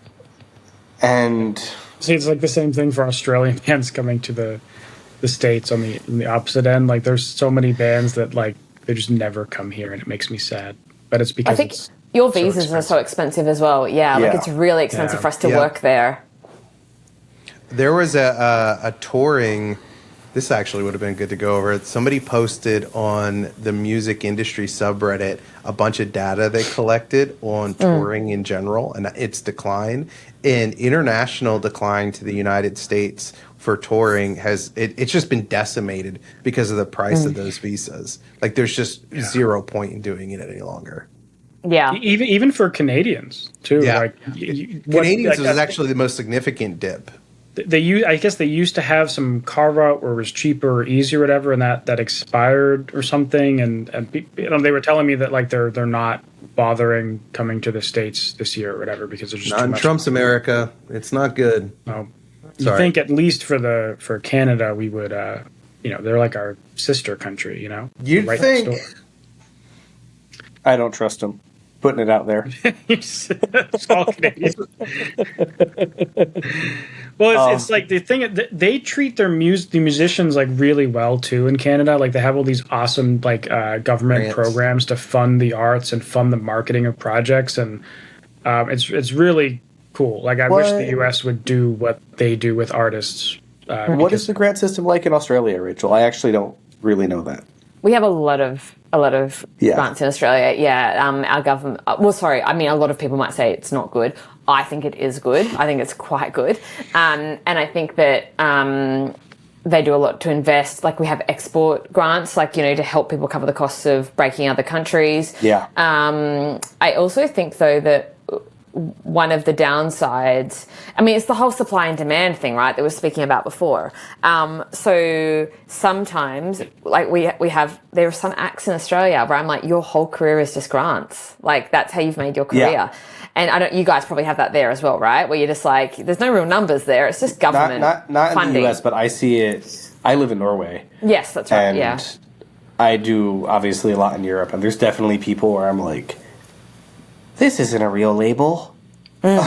See, it's like the same thing for Australian bands coming to the States on the opposite end. Like, there's so many bands that, like, they just never come here, and it makes me sad. But it's because it's... Your visas are so expensive as well. Yeah, like it's really expensive for us to work there. There was a touring, this actually would have been good to go over. Somebody posted on the music industry subreddit a bunch of data they collected on touring in general and its decline. And international decline to the United States for touring it's just been decimated because of the price of those visas. Like there's just zero point in doing it any longer. Yeah, even for Canadians too. Yeah, like Canadians was actually the most significant dip. I guess they used to have some carve out where it was cheaper or easier, or whatever, and that expired or something. And they were telling me that like they're not bothering coming to the States this year or whatever because there's just not in Trump's America. It's not good. You think at least for Canada we would they're like our sister country. You'd right think. next door. I don't trust them. Putting it out there. It's all Canadian. Well, it's like the thing, they treat the musicians like really well too in Canada. Like they have all these awesome like government programs to fund the arts and fund the marketing of projects, and it's really cool. Like I wish the US would do what they do with artists. What is the grant system like in Australia, Raechel? I actually don't really know that. We have a lot of grants in Australia. Yeah, our government. A lot of people might say it's not good. I think it is good. I think it's quite good, and I think that they do a lot to invest. Like we have export grants, like to help people cover the costs of breaking other countries. Yeah. I also think though that one of the downsides, it's the whole supply and demand thing, right, that we were speaking about before. So sometimes, like there are some acts in Australia where I'm like, your whole career is just grants. Like that's how you've made your career. Yeah. And you guys probably have that there as well, right? Where you're just like, there's no real numbers there. It's just government not funding. in the US, but I see it. I live in Norway. Yes, that's right. And I do obviously a lot in Europe, and there's definitely people where I'm like, this isn't a real label. No,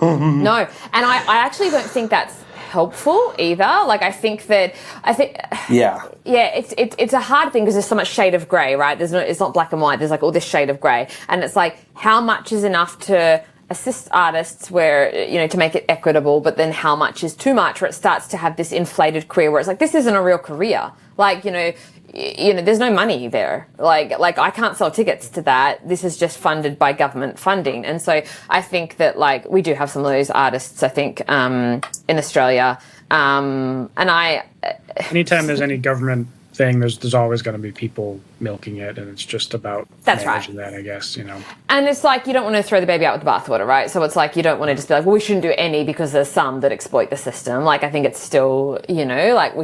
and I actually don't think that's helpful either. Like, I think yeah, it's a hard thing because there's so much shade of grey, right? It's not black and white. There's like all this shade of grey, and it's like, how much is enough to assist artists where, you know, to make it equitable, but then how much is too much where it starts to have this inflated career where it's like, this isn't a real career. Like, you know, there's no money there. Like I can't sell tickets to that. This is just funded by government funding. And so I think that, like, we do have some of those artists, I think, in Australia. And anytime there's any government thing, there's always going to be people milking it, and it's just about managing that, I guess, you know. And it's like, you don't want to throw the baby out with the bathwater, right? So it's like, you don't want to just be like, well, we shouldn't do any because there's some that exploit the system. Like, I think it's still, you know, like,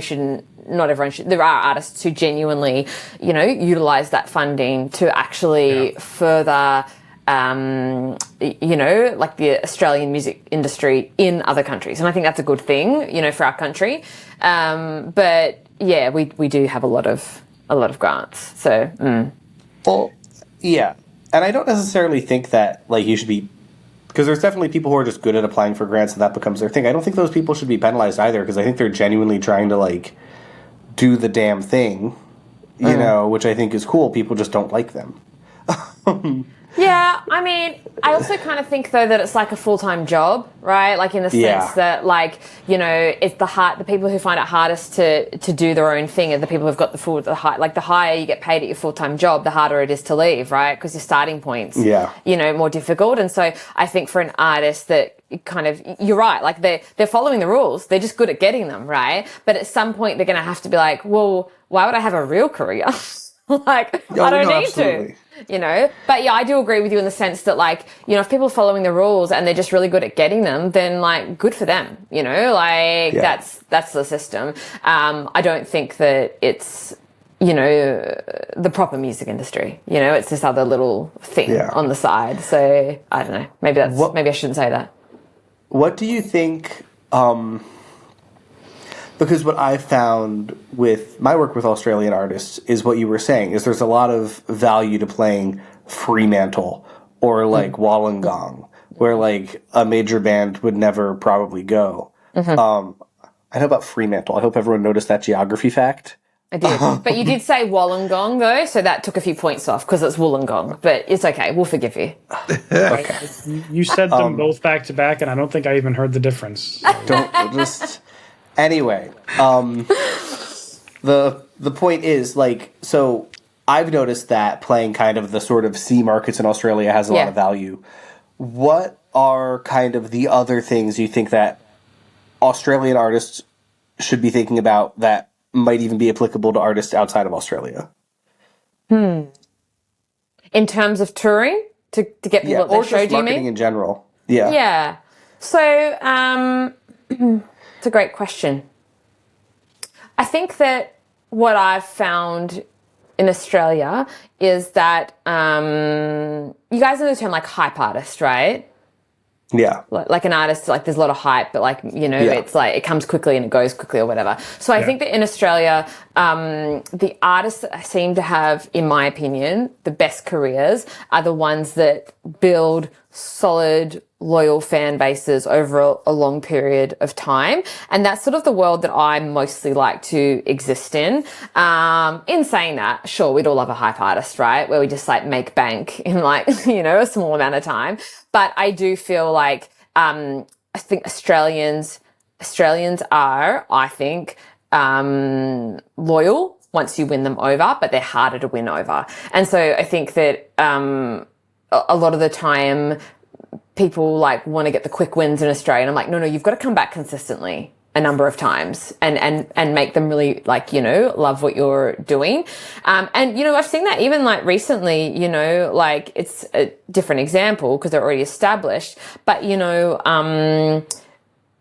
not everyone should. There are artists who genuinely, you know, utilize that funding to actually further, you know, like the Australian music industry in other countries. And I think that's a good thing, you know, for our country. But yeah, we do have a lot of grants. So, Well, yeah. And I don't necessarily think that, like, you should be, because there's definitely people who are just good at applying for grants and that becomes their thing. I don't think those people should be penalized either, because I think they're genuinely trying to, like, do the damn thing, you know, which I think is cool. People just don't like them. Yeah, I mean, I also kind of think, though, that it's like a full-time job, right? Like, in the sense that, like, you know, it's the people who find it hardest to do their own thing are the people who've got the higher you get paid at your full-time job, the harder it is to leave, right? Because your starting point's, you know, more difficult. And so I think for an artist that kind of, you're right, like, they're following the rules. They're just good at getting them, right? But at some point they're going to have to be like, well, why would I have a real career? Like, I don't need to. You know, but yeah, I do agree with you in the sense that, like, you know, if people are following the rules and they're just really good at getting them, then, like, good for them, you know, like, that's the system. I don't think that it's, you know, the proper music industry, you know, it's this other little thing on the side. So I don't know, maybe I shouldn't say that. What do you think, because what I've found with my work with Australian artists is what you were saying, is there's a lot of value to playing Fremantle or, like, Wollongong, where, like, a major band would never probably go. I know about Fremantle. I hope everyone noticed that geography fact. I did. But you did say Wollongong, though, so that took a few points off because it's Wollongong. But it's okay. We'll forgive you. Okay. You said them both back to back, and I don't think I even heard the difference. So. Anyway, the point is, like, so I've noticed that playing kind of the sort of C markets in Australia has a lot of value. What are kind of the other things you think that Australian artists should be thinking about that might even be applicable to artists outside of Australia? In terms of touring to get people at their show, do you mean? Or just marketing in general. Yeah. Yeah. So, it's a great question. I think that what I've found in Australia is that you guys know the term, like, hype artist, right? Yeah. Like an artist, like, there's a lot of hype, but, like, you know, it's like it comes quickly and it goes quickly or whatever. So I think that in Australia, the artists that seem to have, in my opinion, the best careers are the ones that build solid, loyal fan bases over a long period of time. And that's sort of the world that I mostly like to exist in. In saying that, sure, we'd all love a hype artist, right? Where we just, like, make bank in, like, you know, a small amount of time. But I do feel like, I think Australians are, I think, loyal once you win them over, but they're harder to win over. And so I think that, a lot of the time people, like, want to get the quick wins in Australia. And I'm like, no, you've got to come back consistently a number of times and make them really, like, you know, love what you're doing. And, you know, I've seen that even, like, recently, you know, like, it's a different example because they're already established. But, you know,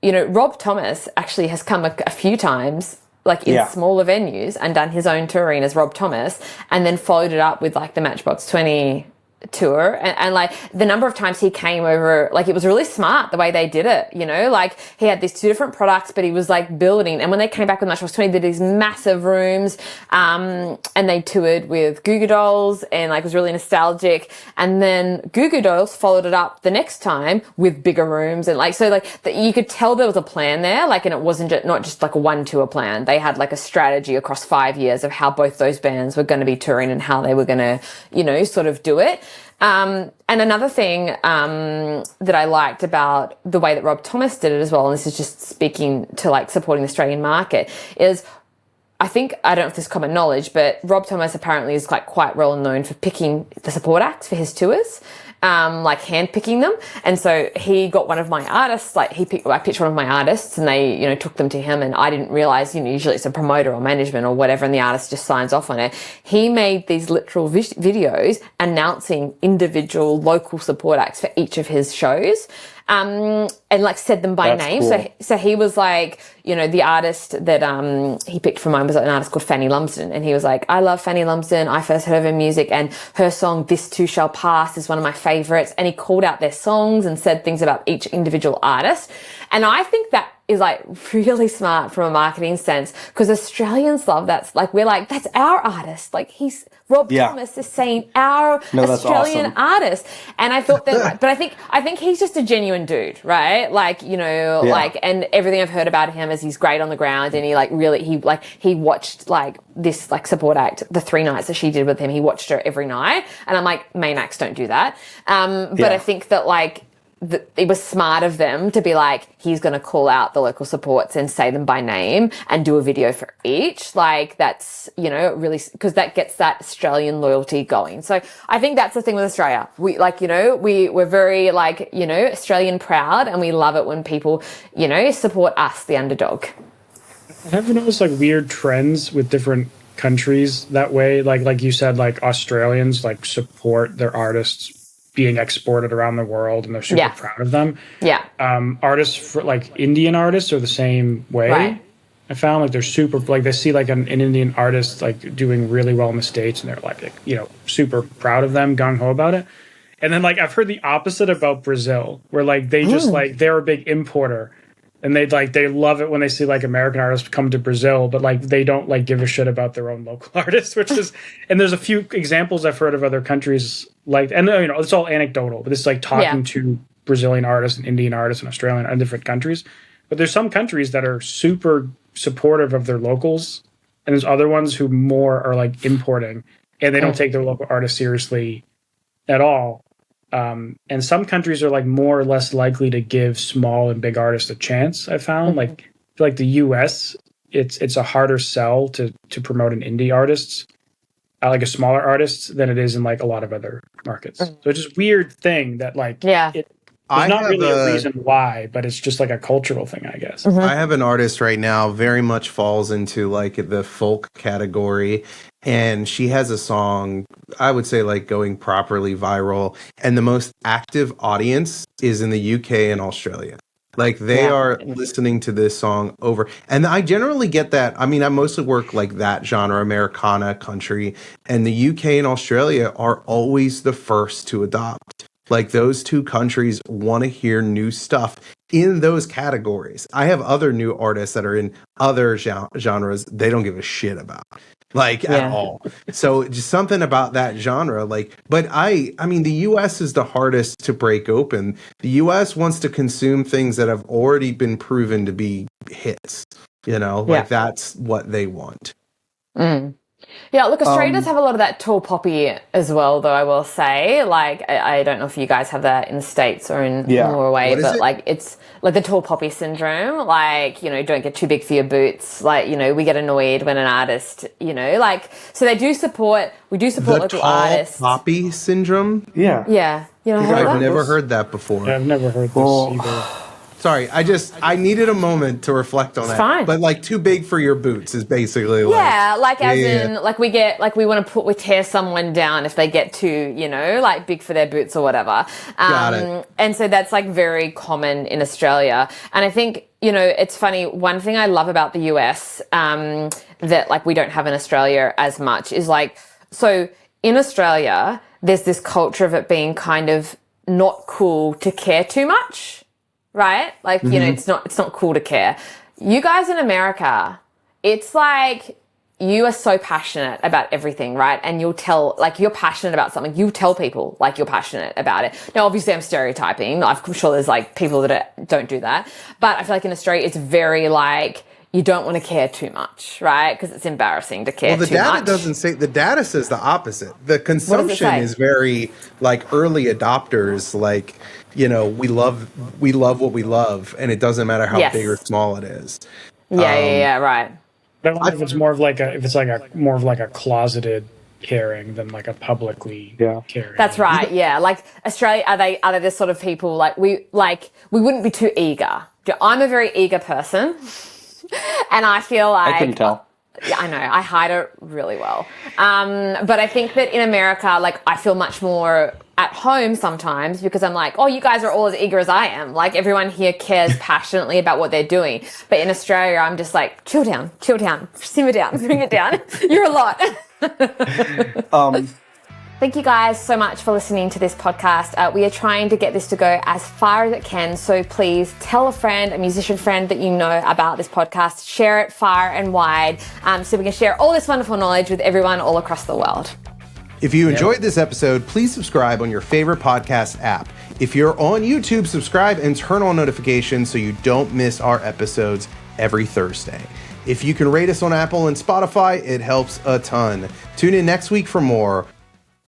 Rob Thomas actually has come a few times, like, in smaller venues and done his own touring as Rob Thomas and then followed it up with, like, the Matchbox 20 tour, and like the number of times he came over, like it was really smart the way they did it, you know, like he had these 2 different products, but he was like building. And when they came back with Natural 20, they did these massive rooms, and they toured with Goo Goo Dolls, and like was really nostalgic. And then Goo Goo Dolls followed it up the next time with bigger rooms, and like so like you could tell there was a plan there, like, and it wasn't not just like a 1 tour plan. They had like a strategy across 5 years of how both those bands were going to be touring and how they were going to, you know, sort of do it. And another thing that I liked about the way that Rob Thomas did it as well, and this is just speaking to like supporting the Australian market, is I think, I don't know if this is common knowledge, but Rob Thomas apparently is like quite well known for picking the support acts for his tours, like hand picking them. And so he got one of my artists, like I pitched one of my artists, and they, you know, took them to him, and I didn't realize, you know, usually it's a promoter or management or whatever, and the artist just signs off on it. He made these literal videos announcing individual local support acts for each of his shows. And like said them by name. Cool. So he was like, you know, the artist that he picked for mine was an artist called Fanny Lumsden, and he was like, I love Fanny Lumsden. I first heard of her music, and her song "This Too Shall Pass" is one of my favorites. And he called out their songs and said things about each individual artist. And I think that is like really smart from a marketing sense, because Australians love that. Like we're like, that's our artist. Like Rob Thomas is saying our Australian artist. And I thought that, but I think he's just a genuine dude, right? Like, you know, like, and everything I've heard about him is he's great on the ground, and he watched like this like support act, the 3 nights that she did with him, he watched her every night. And I'm like, main acts don't do that. But I think that like, it was smart of them to be like, he's going to call out the local supports and say them by name and do a video for each. Like that's, you know, really, because that gets that Australian loyalty going. So I think that's the thing with Australia. We like, you know, we're very like, you know, Australian proud, and we love it when people, you know, support us, the underdog. Have you noticed like weird trends with different countries that way? Like you said, like Australians like support their artists being exported around the world, and they're super proud of them. Yeah. Artists, for like Indian artists, are the same way. Right. I found like they're super, like they see like an Indian artist like doing really well in the States, and they're like, you know, super proud of them, gung ho about it. And then like I've heard the opposite about Brazil, where like they just like they're a big importer, and they love it when they see like American artists come to Brazil, but like they don't like give a shit about their own local artists, which is, and there's a few examples I've heard of other countries like, and you know, it's all anecdotal, but it's like talking to Brazilian artists and Indian artists and Australian and different countries. But there's some countries that are super supportive of their locals, and there's other ones who more are like importing, and they don't take their local artists seriously at all. And some countries are like more or less likely to give small and big artists a chance. I found like the US, it's a harder sell to promote an indie artists, like a smaller artist, than it is in like a lot of other markets. So it's just a weird thing that like there's not really a reason why, but it's just like a cultural thing, I guess. I have an artist right now, very much falls into like the folk category. And she has a song, I would say, like going properly viral. And the most active audience is in the UK and Australia. Like they are listening to this song over. And I generally get that. I mean, I mostly work like that genre, Americana, country. And the UK and Australia are always the first to adopt. Like those 2 countries want to hear new stuff in those categories. I have other new artists that are in other genres they don't give a shit about. Like at all. So just something about that genre, like, but I mean, the US is the hardest to break open. The US wants to consume things that have already been proven to be hits, you know, like that's what they want. Yeah, look, Australia does have a lot of that tall poppy as well, though, I will say. Like, I don't know if you guys have that in the States or in Norway, but like it's like the tall poppy syndrome. Like, you know, don't get too big for your boots. Like, you know, we get annoyed when an artist, you know, like, so we do support local artists. Tall poppy syndrome? Yeah. You know, I've never heard that before. Yeah, I've never heard this either. Sorry, I needed a moment to reflect on that. Fine. But like too big for your boots is basically like in like we tear someone down if they get too, you know, like big for their boots or whatever. Got it. And so that's like very common in Australia. And I think, you know, it's funny, one thing I love about the US that like we don't have in Australia as much is like, so in Australia, there's this culture of it being kind of not cool to care too much, right? Like, you know, it's not cool to care. You guys in America, it's like you are so passionate about everything, right? And you'll tell, like, you're passionate about something. You tell people, like, you're passionate about it. Now, obviously, I'm stereotyping. I'm sure there's, like, people that don't do that. But I feel like in Australia, it's very, like, you don't want to care too much, right? Because it's embarrassing to care too much. Well, the data doesn't say, the data says the opposite. The consumption is very, like, early adopters, like, you know, we love what we love, and it doesn't matter how big or small it is. Right. I don't know if it's more of like more of like a closeted caring than like a publicly caring. That's right. Yeah. Like Australia, are they the sort of people like we wouldn't be too eager. I'm a very eager person, and I feel like I couldn't tell. Yeah, I know. I hide it really well. But I think that in America, like, I feel much more at home sometimes because I'm like, oh, you guys are all as eager as I am. Like, everyone here cares passionately about what they're doing. But in Australia, I'm just like, chill down, simmer down, bring it down. You're a lot. Thank you guys so much for listening to this podcast. We are trying to get this to go as far as it can. So please tell a friend, a musician friend that you know about this podcast. Share it far and wide so we can share all this wonderful knowledge with everyone all across the world. If you enjoyed this episode, please subscribe on your favorite podcast app. If you're on YouTube, subscribe and turn on notifications so you don't miss our episodes every Thursday. If you can rate us on Apple and Spotify, it helps a ton. Tune in next week for more.